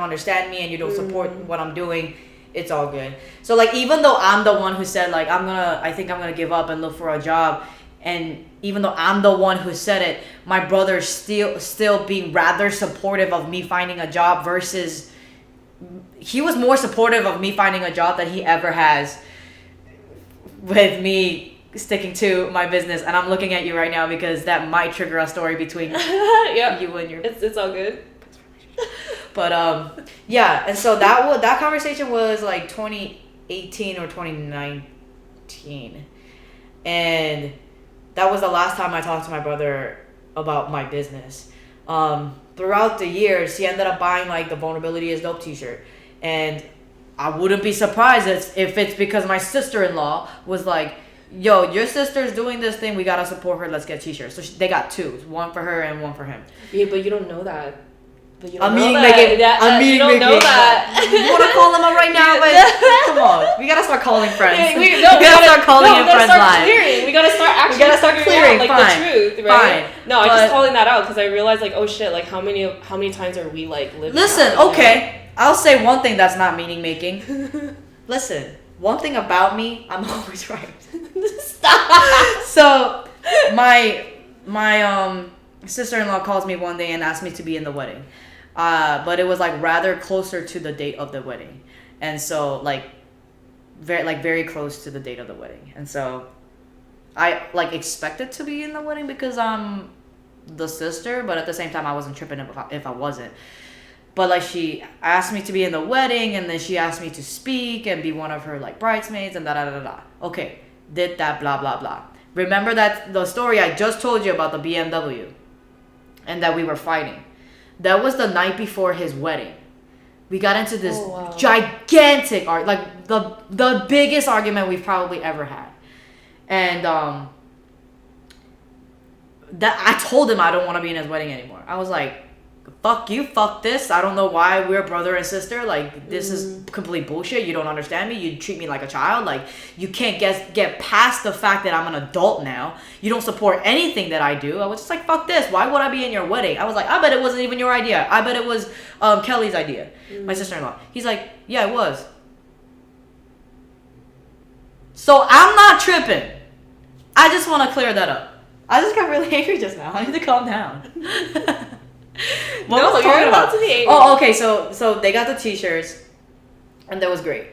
understand me, and you don't support what I'm doing. It's all good. So, like, even though I'm the one who said, like, I think I'm gonna give up and look for a job, and even though I'm the one who said it, my brother's still being rather supportive of me finding a job versus he was more supportive of me finding a job than he ever has with me sticking to my business. And I'm looking at you right now because that might trigger a story between you and your... It's all good. But, yeah. And so that conversation was like 2018 or 2019. And that was the last time I talked to my brother about my business. Throughout the years, he ended up buying like the Vulnerability is Dope t-shirt. And I wouldn't be surprised if it's because my sister-in-law was like, yo, your sister's doing this thing, we gotta support her, let's get t-shirts. So they got two, one for her and one for him. Yeah, but you don't know that. But you don't know that. You don't know that. You want to call them up right now? But come on, we gotta start calling friends. We gotta start calling friends live. We gotta start clearing like the truth, right? Fine. No, I'm just calling that out because I realized, like, oh shit, like how many times are we like living? Listen, okay, I'll say one thing that's not meaning making. Listen, one thing about me, I'm always right. Stop. So my sister-in-law calls me one day and asked me to be in the wedding. But it was like rather closer to the date of the wedding. And so very close to the date of the wedding. And so I like expected to be in the wedding because I'm the sister, but at the same time I wasn't tripping if I wasn't. But like she asked me to be in the wedding, and then she asked me to speak and be one of her like bridesmaids and da. Okay, did that, blah blah blah. Remember that the story I just told you about the BMW and that we were fighting? That was the night before his wedding. We got into this gigantic like the biggest argument we've probably ever had. And that I told him I don't want to be in his wedding anymore. I was like, fuck you, fuck this. I don't know why we're brother and sister. Like, this is complete bullshit. You don't understand me. You treat me like a child. Like, you can't get past the fact that I'm an adult now. You don't support anything that I do. I was just like, fuck this. Why would I be in your wedding? I was like, I bet it wasn't even your idea. I bet it was Kelly's idea, my sister-in-law. He's like, yeah, it was. So I'm not tripping. I just want to clear that up. I just got really angry just now. I need to calm down. What was I talking about? Oh, okay. So they got the t-shirts, and that was great.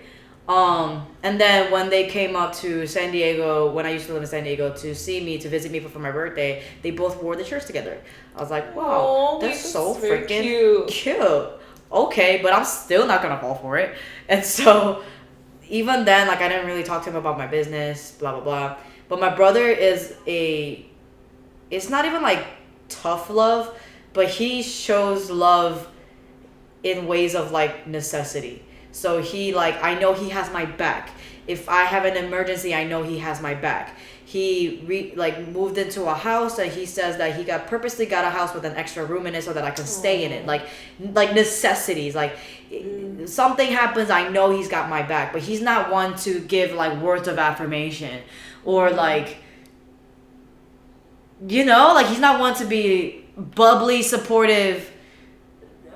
And then when they came up to San Diego, when I used to live in San Diego, to see me, to visit me for my birthday, they both wore the shirts together. I was like, wow, that's so freaking cute. Okay, but I'm still not gonna fall for it. And so even then, like, I didn't really talk to him about my business, blah blah blah. But my brother it's not even like tough love, but he shows love in ways of like necessity. So he like, I know he has my back. If I have an emergency, I know he has my back. He moved into a house, and he says that he purposely got a house with an extra room in it so that I can stay in it. Like necessities. Like something happens, I know he's got my back. But he's not one to give like words of affirmation or like, you know, like he's not one to be bubbly, supportive.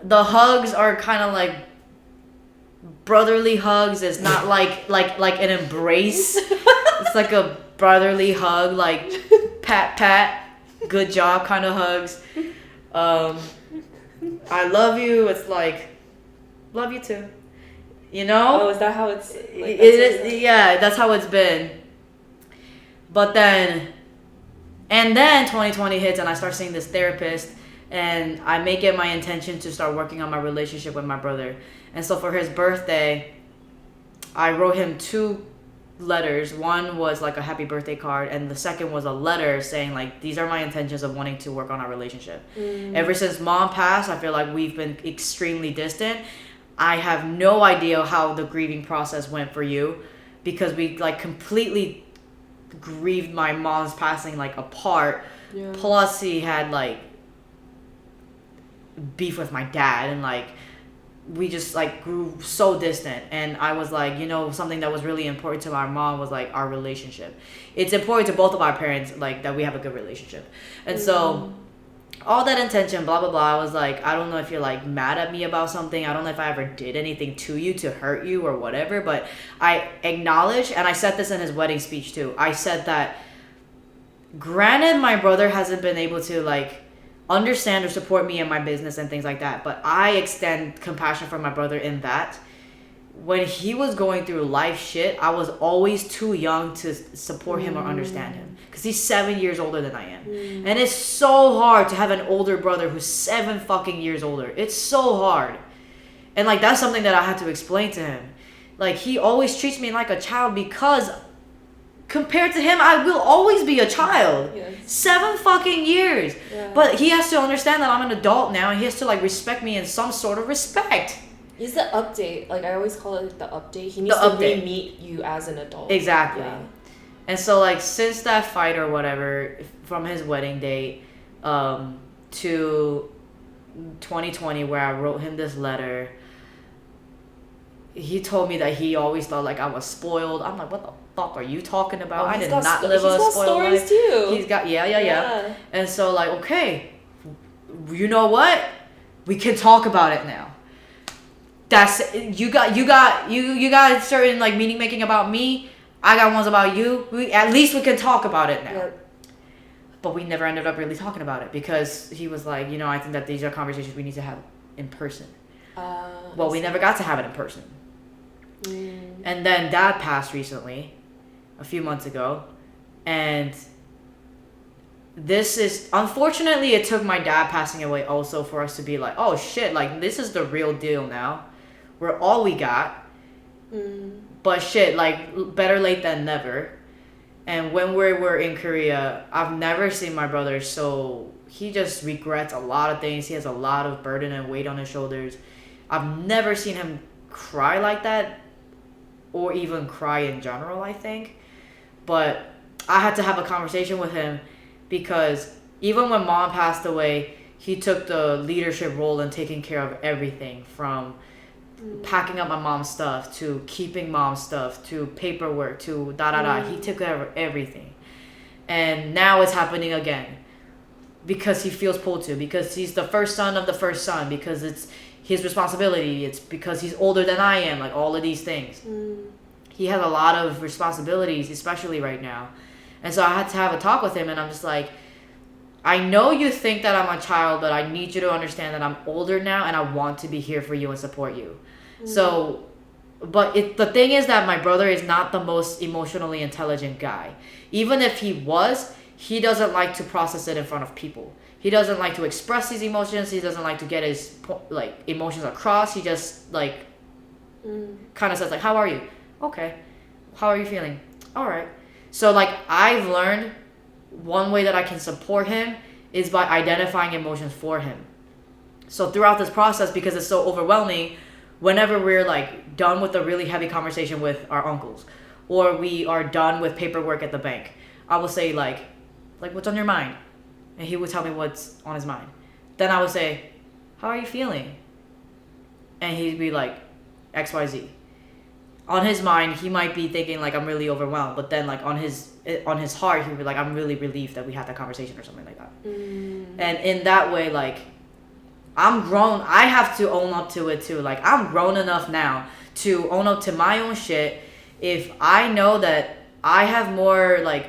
The hugs are kind of like brotherly hugs. It's not like an embrace. It's like a brotherly hug, like pat, good job kind of hugs. I love you. It's like, love you too. You know? Oh, is that how it's? Like, it is. Yeah, that's how it's been. But then 2020 hits, and I start seeing this therapist and I make it my intention to start working on my relationship with my brother. And so for his birthday, I wrote him 2 letters. One was like a happy birthday card, and the second was a letter saying like, these are my intentions of wanting to work on our relationship. Ever since mom passed, I feel like we've been extremely distant. I have no idea how the grieving process went for you, because we like completely grieved my mom's passing like apart. Plus he had like beef with my dad, and like we just like grew so distant. And I was like, you know, something that was really important to our mom was like our relationship. It's important to both of our parents, like, that we have a good relationship. And so all that intention, blah blah blah, I was like, I don't know if you're like mad at me about something, I don't know if I ever did anything to you to hurt you or whatever, but I acknowledge, and I said this in his wedding speech too, I said that granted my brother hasn't been able to like understand or support me in my business and things like that, but I extend compassion for my brother in that when he was going through life shit, I was always too young to support him or understand him, because he's 7 years older than I am. And it's so hard to have an older brother who's 7 fucking years older. It's so hard. And like, that's something that I had to explain to him. Like, he always treats me like a child, because compared to him, I will always be a child. 7 fucking years. But he has to understand that I'm an adult now, and he has to like respect me in some sort of respect. He's the update. Like, I always call it the update. He needs to re-meet you as an adult. Exactly. And so like, since that fight or whatever, from his wedding date to 2020, where I wrote him this letter, he told me that he always thought like I was spoiled. I'm like, what the fuck are you talking about? I did not live a spoiled life. Too. He's got yeah. And so like, okay, you know what? We can talk about it now. That's you got certain like meaning making about me. I got ones about you. At least we can talk about it now. But we never ended up really talking about it, because he was like, you know, I think that these are conversations we need to have in person. Well, we never got to have it in person. And then dad passed recently, a few months ago, and this is, unfortunately, it took my dad passing away also for us to be like, oh shit, like this is the real deal now. We're all we got. But shit, like, better late than never. And when we were in Korea, I've never seen my brother so, he just regrets a lot of things. He has a lot of burden and weight on his shoulders. I've never seen him cry like that, or even cry in general, I think. But I had to have a conversation with him, because even when mom passed away, he took the leadership role in taking care of everything, from packing up my mom's stuff to keeping mom's stuff to paperwork to He took care of everything. And now it's happening again, because he feels pulled to, because he's the first son of the first son, because it's his responsibility, it's because he's older than I am, like all of these things. He has a lot of responsibilities, especially right now. And so I had to have a talk with him, and I'm just like, I know you think that I'm a child, but I need you to understand that I'm older now, and I want to be here for you and support you. So, but the thing is that my brother is not the most emotionally intelligent guy. Even if he was, he doesn't like to process it in front of people. He doesn't like to express his emotions. He doesn't like to get his like emotions across. He just like kind of says like, how are you? Okay. How are you feeling? All right. So like, I've learned one way that I can support him is by identifying emotions for him. So throughout this process, because it's so overwhelming, whenever we're like done with a really heavy conversation with our uncles, or we are done with paperwork at the bank, I will say like what's on your mind? And he would tell me what's on his mind. Then I would say, how are you feeling? And he'd be like, XYZ. On his mind, he might be thinking like, I'm really overwhelmed, but then like on his heart, he'd be like, I'm really relieved that we had that conversation, or something like that. And in that way, like, I'm grown. I have to own up to it too. Like, I'm grown enough now to own up to my own shit. If I know that I have more like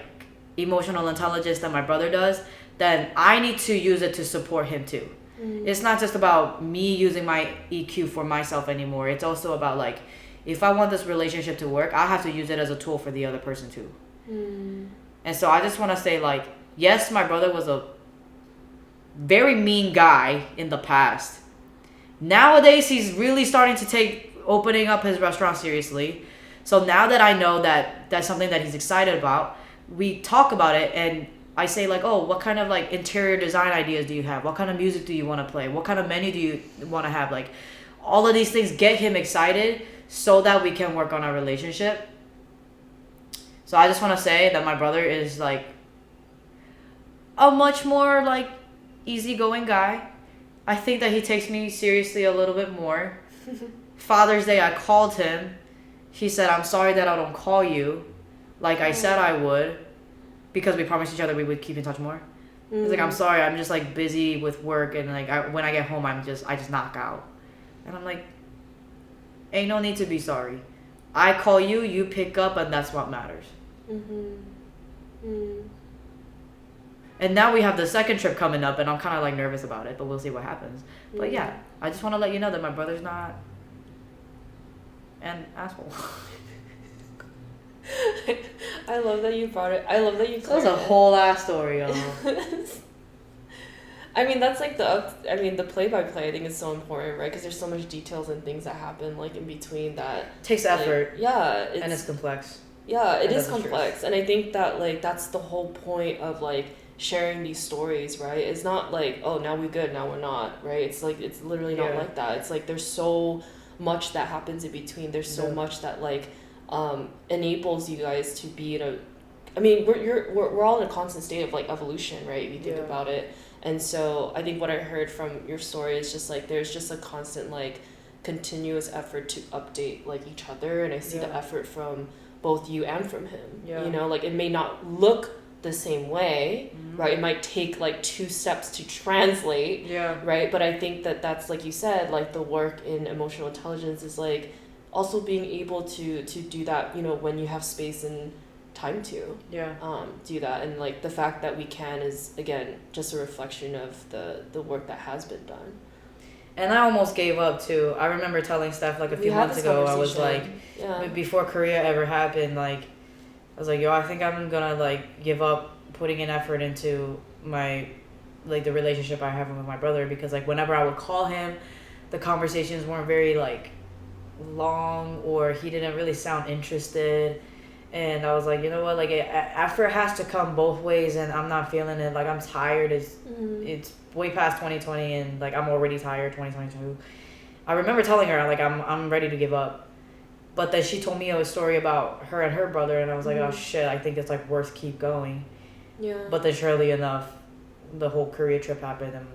emotional intelligence than my brother does, then I need to use it to support him too. It's not just about me using my EQ for myself anymore. It's also about like, if I want this relationship to work, I have to use it as a tool for the other person too. And so I just want to say like, yes, my brother was a very mean guy in the past. Nowadays, he's really starting to take opening up his restaurant seriously. So now that I know that that's something that he's excited about, we talk about it, and I say like, oh, what kind of like interior design ideas do you have? What kind of music do you want to play? What kind of menu do you want to have? Like, all of these things get him excited so that we can work on our relationship. So I just want to say that my brother is like a much more like easygoing guy. I think that he takes me seriously a little bit more. Father's Day, I called him. He said, I'm sorry that I don't call you like I said I would, because we promised each other we would keep in touch more. He's like, I'm sorry, I'm just like busy with work, and like when I get home, I just knock out. And I'm like, ain't no need to be sorry. I call you, you pick up, and that's what matters. And now we have the second trip coming up, and I'm kind of like nervous about it, but we'll see what happens. But yeah, I just want to let you know that my brother's not an asshole. I love that you brought it. I love that you. That was a whole ass story, y'all. I mean, that's like the play-by-play, I think, is so important, right? Because there's so much details and things that happen, like, in between that. Takes effort. Yeah. And it's complex. Yeah, it is complex. And I think that, like, that's the whole point of, like, sharing these stories, right? It's not like, oh, now we're good, now we're not, right? It's like, it's literally not like that. It's like there's so much that happens in between. There's so much that, like, enables you guys to be in a... I mean, we're all in a constant state of, like, evolution, right? If you think about it. And so I think what I heard from your story is just like there's just a constant like continuous effort to update like each other, and I see the effort from both you and from him. You know, like it may not look the same way, right? It might take like 2 steps to translate, right? But I think that that's, like you said, like the work in emotional intelligence is like also being able to do that, you know, when you have space and time to do that. And like the fact that we can is again just a reflection of the work that has been done. And I almost gave up too. I remember telling Steph like a few months ago, I was like, before Korea ever happened, like I was like, yo, I think I'm gonna like give up putting an effort into my like the relationship I have with my brother, because like whenever I would call him, the conversations weren't very like long, or he didn't really sound interested. And I was like, you know what, like effort has to come both ways, and I'm not feeling it. Like I'm tired. It's way past 2020, and like I'm already tired. 2022. I remember telling her like I'm ready to give up, but then she told me a story about her and her brother, and I was like, oh shit, I think it's like worth keep going. Yeah. But then surely enough, the whole Korea trip happened, and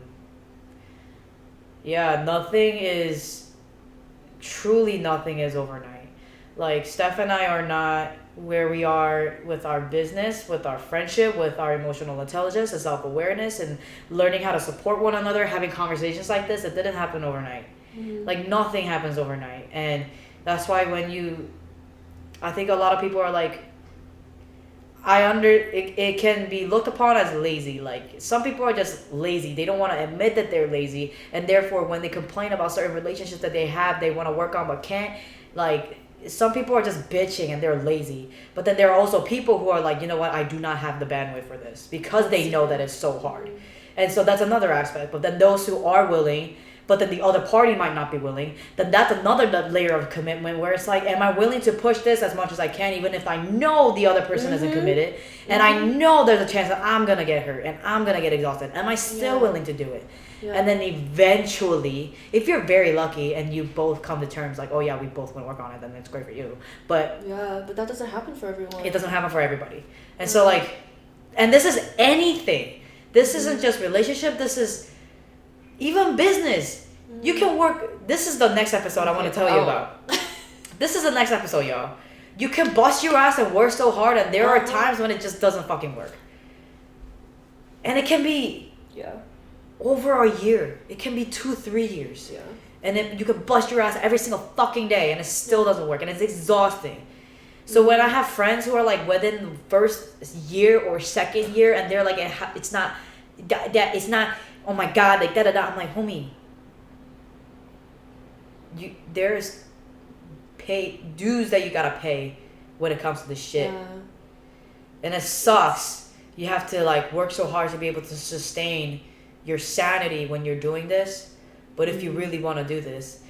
truly nothing is overnight. Like Steph and I are not where we are with our business, with our friendship, with our emotional intelligence and self-awareness, and learning how to support one another, having conversations like this. It didn't happen overnight. Like nothing happens overnight. And that's why I think a lot of people are like, it can be looked upon as lazy. Like some people are just lazy. They don't want to admit that they're lazy, and therefore when they complain about certain relationships that they have, they want to work on but can't. Like some people are just bitching and they're lazy. But then there are also people who are like, you know what, I do not have the bandwidth for this, because they know that it's so hard. And so that's another aspect. But then those who are willing, but then the other party might not be willing, then that's another layer of commitment, where it's like, am I willing to push this as much as I can, even if I know the other person isn't committed, and I know there's a chance that I'm going to get hurt and I'm going to get exhausted. Am I still willing to do it? And then eventually, if you're very lucky and you both come to terms like, oh yeah, we both want to work on it, then it's great for you. But but that doesn't happen for everyone. It doesn't happen for everybody. And so like, and this is anything. This isn't just relationship. This is even business. You can work. This is the next episode I want to tell you about. This is the next episode, y'all. You can bust your ass and work so hard, and there are times when it just doesn't fucking work. And it can be over a year. It can be 2-3 years. Yeah. And then you can bust your ass every single fucking day, and it still doesn't work, and it's exhausting. So when I have friends who are like within the first year or second year, and they're like, it's not, oh my god, like da-da-da, I'm like, homie, there's dues that you gotta pay when it comes to this shit. And it sucks. You have to like work so hard to be able to sustain your sanity when you're doing this. But if you really want to do this,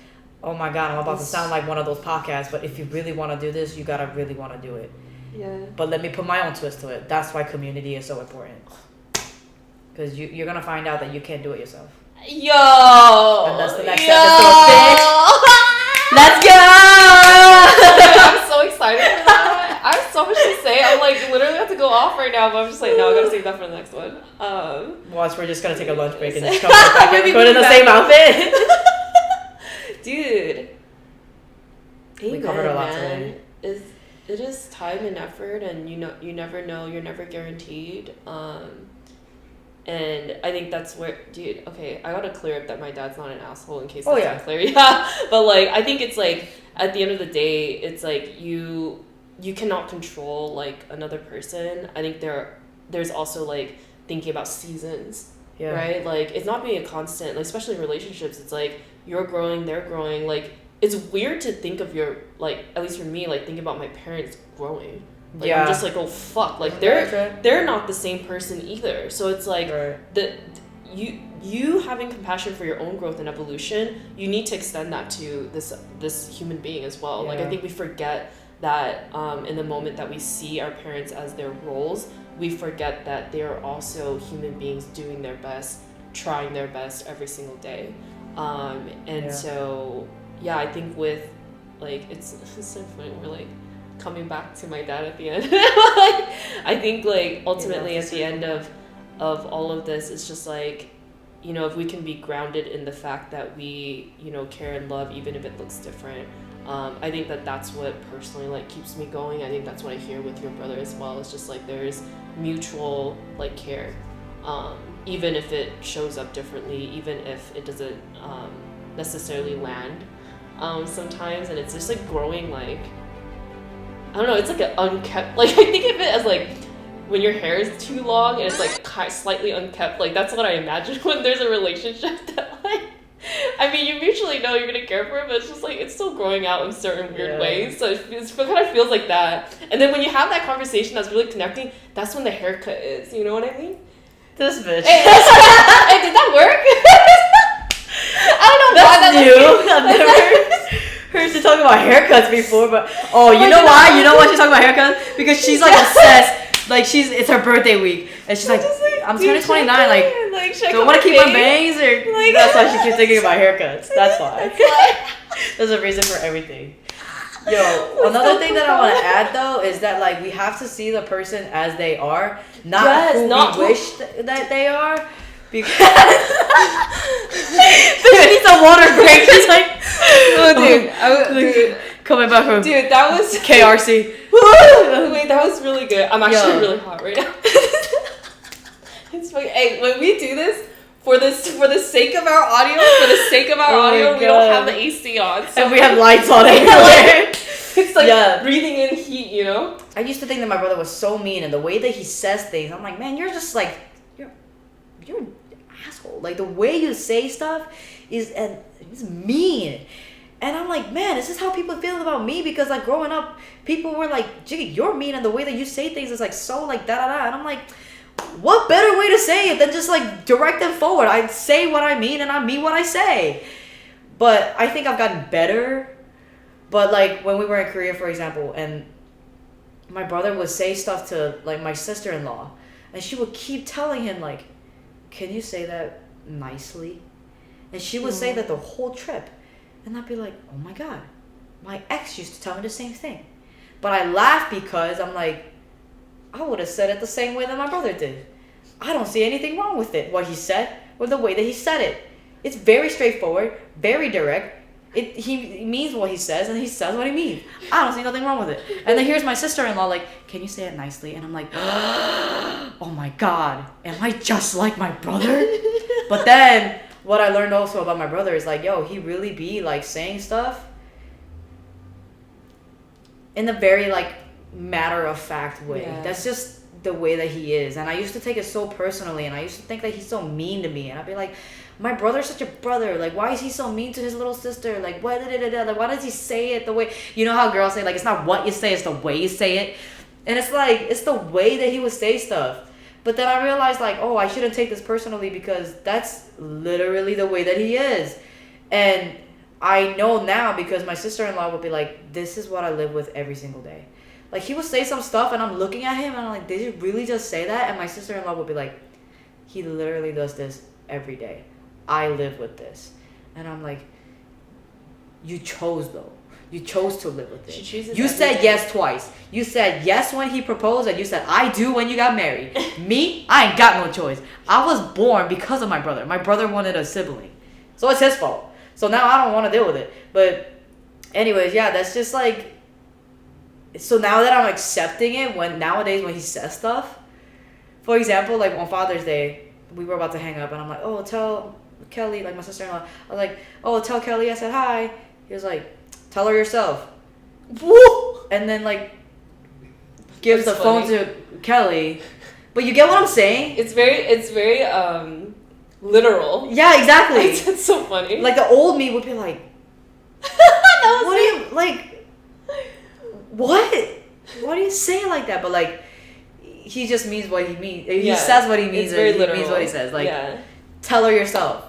oh my God, I'm about to sound like one of those podcasts, but if you really want to do this, you gotta really want to do it. Yeah. But let me put my own twist to it. That's why community is so important. Because you're gonna find out that you can't do it yourself. Yo! And that's the next episode, bitch. Let's go! I'm so excited for that. I have so much to say. I'm like literally have to go off right now, but I'm just like, no, I gotta save that for the next one. Watch, we're just gonna take a lunch break and just come back and put in the same outfit. Dude. We covered a lot today. It is time and effort, and you never know, you're never guaranteed. And I think that's where, dude, okay, I gotta clear up that my dad's not an asshole in case that's not clear. Yeah. But like, I think it's like, at the end of the day, it's like you cannot control like another person. I think there's also like thinking about seasons, right? Like, it's not being a constant, like, especially in relationships. It's like, you're growing, they're growing. Like, it's weird to think of your, like, at least for me, like, thinking about my parents growing. Like, I'm just like, oh fuck, like they're not the same person either. So it's like you having compassion for your own growth and evolution, you need to extend that to this human being as well. Like, I think we forget that in the moment that we see our parents as their roles, we forget that they are also human beings doing their best, trying their best every single day. So I think with like it's so funny, we're like coming back to my dad at the end. Like, I think like ultimately at the end of all of this, it's just like, you know, if we can be grounded in the fact that we, you know, care and love even if it looks different. I think that's what personally like keeps me going. I think that's what I hear with your brother as well. It's just like there's mutual like care, even if it shows up differently, even if it doesn't necessarily land sometimes, and it's just like growing, like, I don't know, it's like an unkept, like, I think of it as like when your hair is too long and it's like slightly unkept, like that's what I imagine when there's a relationship that like, I mean, you mutually know you're gonna care for it, but it's just like it's still growing out in certain weird ways, so it kind of feels like that. And then when you have that conversation that's really connecting, that's when the haircut is, you know what I mean? This bitch. Hey, did that work? I don't know why that's new. I've never heard you talk about haircuts before, but you know why? You know why she's talking about haircuts? Because she's like obsessed. Like it's her birthday week, and she's like, I'm turning 29. Like do I want to keep my bangs or? Like, that's why she keeps thinking about haircuts. That's why. There's a reason for everything. Yo, another thing that I want to add though is that like we have to see the person as they are, not who we wish that they are. Because she needs a water break. She's like, dude, coming back from that was KRC. Wait, that was really good. I'm actually really hot right now. It's funny. Hey, when we do this for the sake of our audio, we don't have the AC on, so. And we have lights on everywhere. It's like breathing in heat, you know. I used to think that my brother was so mean, and the way that he says things, I'm like, man, you're just like you're an asshole. Like the way you say stuff is mean. And I'm like, man, is this how people feel about me? Because like growing up, people were like, Jiggy, you're mean, and the way that you say things is like so like da da da. And I'm like, what better way to say it than just like direct and forward? I say what I mean and I mean what I say. But I think I've gotten better. But like when we were in Korea, for example, and my brother would say stuff to like my sister-in-law, and she would keep telling him like, can you say that nicely? And she would say that the whole trip. And I'd be like, oh my God, my ex used to tell me the same thing. But I laugh because I'm like, I would have said it the same way that my brother did. I don't see anything wrong with it, what he said, or the way that he said it. It's very straightforward, very direct. He means what he says, and he says what he means. I don't see nothing wrong with it. And then here's my sister-in-law like, can you say it nicely? And I'm like, oh my God, am I just like my brother? But then what I learned also about my brother is like, yo, he really be like saying stuff in a very like matter-of-fact way. Yeah. That's just the way that he is. And I used to take it so personally, and I used to think that he's so mean to me. And I'd be like, my brother's such a brother. Like, why is he so mean to his little sister? Like, what? Like, why does he say it the way? You know how girls say, like, it's not what you say, it's the way you say it. And it's like, it's the way that he would say stuff. But then I realized, like, oh, I shouldn't take this personally because that's literally the way that he is. And I know now because my sister-in-law would be like, this is what I live with every single day. Like, he would say some stuff and I'm looking at him and I'm like, did you really just say that? And my sister-in-law would be like, he literally does this every day. I live with this. And I'm like, you chose though. You chose to live with it. You said yes twice. You said yes when he proposed and you said I do when you got married. Me, I ain't got no choice. I was born because of my brother. My brother wanted a sibling. So it's his fault. So now I don't want to deal with it. But anyways, yeah, that's just like, so now that I'm accepting it, nowadays when he says stuff, for example, like on Father's Day, we were about to hang up and I'm like, oh, tell Kelly, like my sister-in-law, I was like, oh, tell Kelly I said hi. He was like, tell her yourself. Woo! And then like gives the phone to Kelly. But you get what I'm saying? It's very literal. Yeah, exactly. It's so funny. Like the old me would be like, what are you like? What? Why do you say it like that? But like, he just means what he means. He says what he means, and he means what he says. Like, tell her yourself.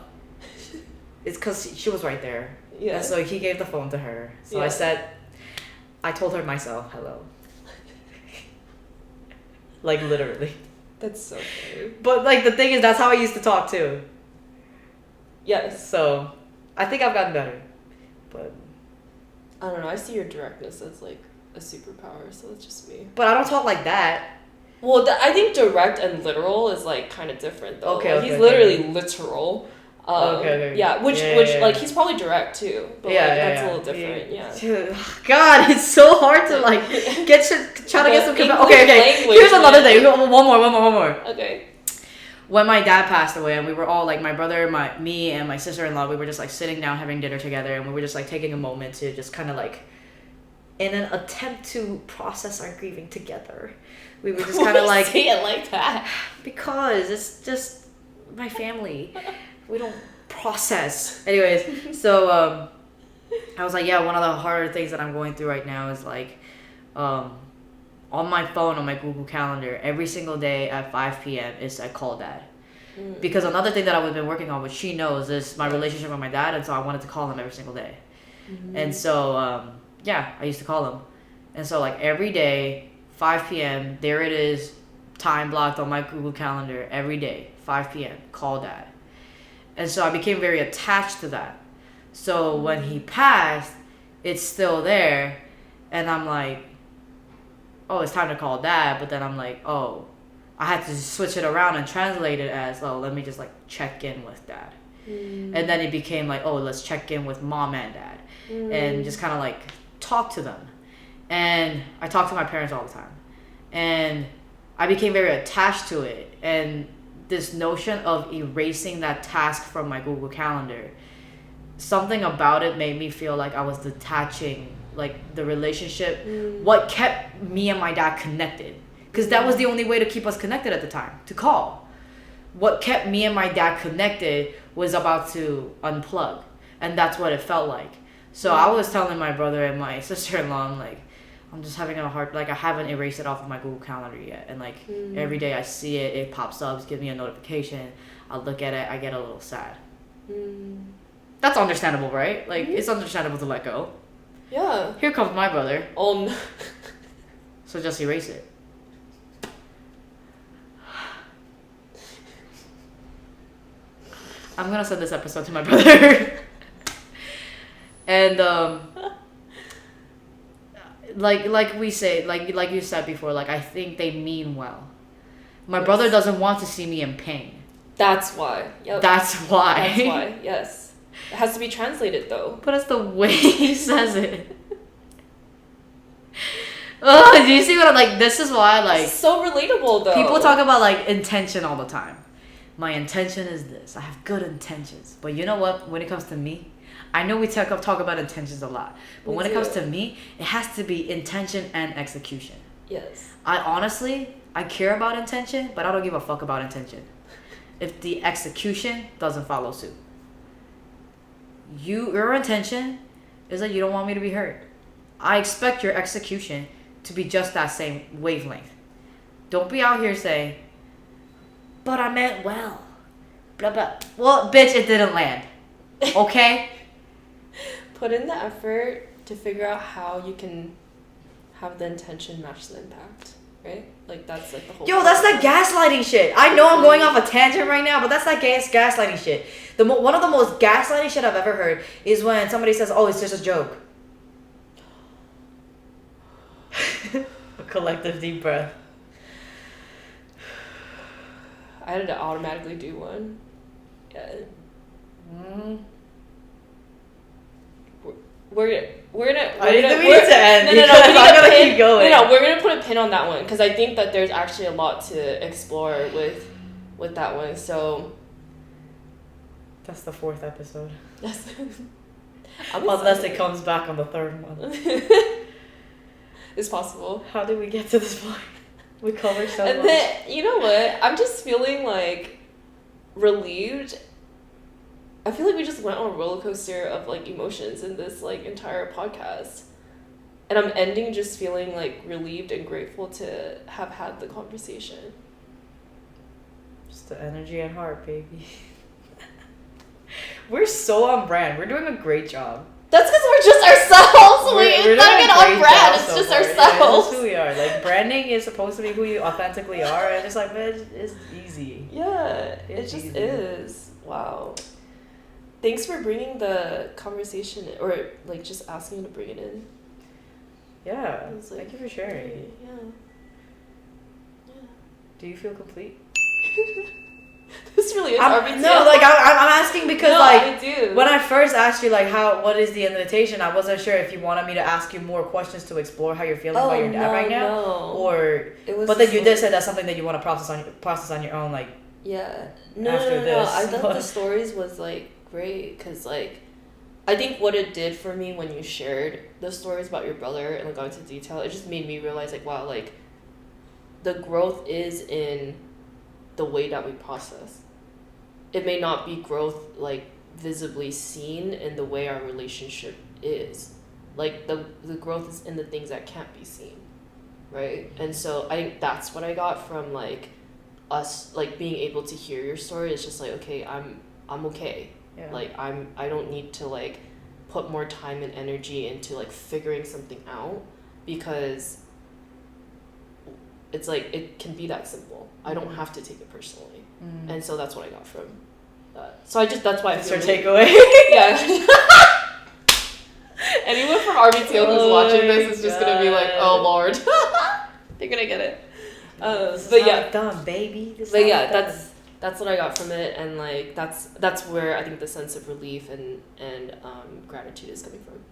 It's because she was right there. Yeah. And so he gave the phone to her. So I told her myself, hello. Like, literally. That's so funny. But, like, the thing is, that's how I used to talk, too. Yes. So, I think I've gotten better. But I don't know. I see your directness as, like, a superpower, so it's just me. But I don't talk like that. Well, I think direct and literal is, like, kind of different, though. Okay, like, he's literally literal. Okay. Yeah, which like he's probably direct too, but that's a little different. Yeah. God, it's so hard to like try to get some. Okay. Here's another thing. One more. Okay. When my dad passed away, and we were all like my brother, me, and my sister-in-law, we were just like sitting down having dinner together, and we were just like taking a moment to just kind of like, in an attempt to process our grieving together, we were just kind of like. Say it like that. Because it's just my family. We don't process. Anyways, so I was like, yeah, one of the harder things that I'm going through right now is like on my phone, on my Google Calendar, every single day at 5 p.m. is I call dad. Because another thing that I've been working on, which she knows, is my relationship with my dad, and so I wanted to call him every single day. And so, I used to call him. And so like every day, 5 p.m., there it is, time blocked on my Google Calendar every day, 5 p.m., call dad. And so I became very attached to that. So when he passed, it's still there. And I'm like, oh, it's time to call dad. But then I'm like, oh, I had to switch it around and translate it as, oh, let me just like check in with dad. And then it became like, oh, let's check in with mom and dad. And just kind of like talk to them. And I talk to my parents all the time. And I became very attached to it. And this notion of erasing that task from my Google Calendar, something about it made me feel like I was detaching like the relationship, what kept me and my dad connected, because that was the only way to keep us connected at the time, to call. What kept me and my dad connected was about to unplug, and that's what it felt like. So I was telling my brother and my sister-in-law, I'm like, I'm just having a hard, like I haven't erased it off of my Google Calendar yet. And like every day I see it, it pops up, gives me a notification. I look at it, I get a little sad. That's understandable, right? Like it's understandable to let go. Yeah. Here comes my brother. Oh no. So just erase it. I'm gonna send this episode to my brother. And like we say, like you said before, like I think they mean well. My brother doesn't want to see me in pain. That's why. Yep. That's why. That's why. Yes. It has to be translated though. But it's the way he says it. Oh, do you see what I'm like? This is why like. It's so relatable though. People talk about like intention all the time. My intention is this. I have good intentions. But you know what? When it comes to me, I know we talk about intentions a lot. But when it comes to me, it has to be intention and execution. Yes. I care about intention, but I don't give a fuck about intention. If the execution doesn't follow suit. Your intention is that you don't want me to be hurt. I expect your execution to be just that same wavelength. Don't be out here saying, but I meant well. Blah, blah. Well, bitch, it didn't land. Okay? Put in the effort to figure out how you can have the intention match the impact, right? Like, that's like the whole... Yo, that's that gaslighting shit. I know I'm going off a tangent right now, but that's that gaslighting shit. One of the most gaslighting shit I've ever heard is when somebody says, oh, it's just a joke. A collective deep breath. I had to automatically do one. Yeah. We're gonna we need to end. No, I'm gonna keep going. No, we're gonna put a pin on that one because I think that there's actually a lot to explore with that one. So that's the 4th episode. Yes. Unless it comes back on the 3rd one. It's possible. How did we get to this point? We covered so much. And then, you know what? I'm just feeling like relieved. I feel like we just went on a roller coaster of like emotions in this like entire podcast. And I'm ending just feeling like relieved and grateful to have had the conversation. Just the energy and heart, baby. We're so on brand. We're doing a great job. That's because we're just ourselves. We're not even on brand. It's just ourselves. Yeah, this is who we are. Like, branding is supposed to be who you authentically are, and it's like, man, it's easy. Yeah, it just is. Wow. Thanks for bringing the conversation, or like just asking to bring it in. Yeah. Like, thank you for sharing. Yeah. Do you feel complete? This really is RBT. No, like I'm asking because I do. When I first asked you like what is the invitation, I wasn't sure if you wanted me to ask you more questions to explore how you're feeling about your dad right now, or but then you did say that's something that you want to process on your own, like No. I thought the stories was like great because like I think what it did for me when you shared the stories about your brother and like got into detail, it just made me realize like wow, like the growth is in the way that we process. It may not be growth like visibly seen in the way our relationship is. Like the growth is in the things that can't be seen, right? And so I think that's what I got from like us like being able to hear your story. It's just like, okay, I'm okay. Yeah. Like I don't need to like put more time and energy into like figuring something out because it's like it can be that simple. I don't have to take it personally. And so that's what I got from that. So that's why that's your takeaway. Yeah. Anyone from RBTL who's watching this is just gonna be like, oh Lord. They're gonna get it. But yeah, done, baby. But yeah, that's what I got from it, and like that's where I think the sense of relief and gratitude is coming from.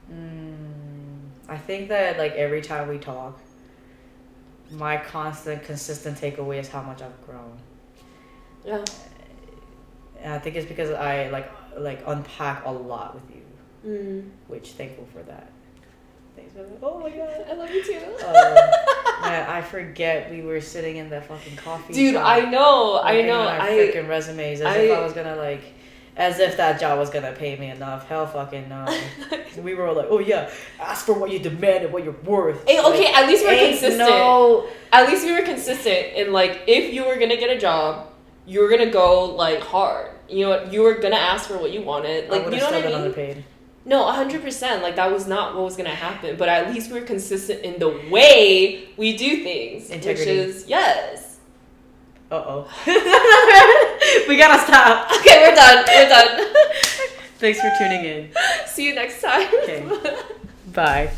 Yeah. I think that like every time we talk, my consistent takeaway is how much I've grown. Yeah. And I think it's because I like unpack a lot with you, which thankful for that. Thanks for that. Oh my god, I love you too. I forget we were sitting in that fucking coffee Dude, shop. I know. Our freaking resumes as if that job was gonna pay me enough. Hell fucking no. We were like, oh yeah, ask for what you demand and what you're worth. Hey, okay, at least we're consistent. No. At least we were consistent in like if you were gonna get a job, you were gonna go like hard. You know what? You were gonna ask for what you wanted. Like, you know what I mean? Underpaid. No, 100%. Like that was not what was gonna happen. But at least we were consistent in the way we do things, integrity. Which is yes. We gotta stop. Okay, we're done. Thanks for tuning in. See you next time. Okay. Bye.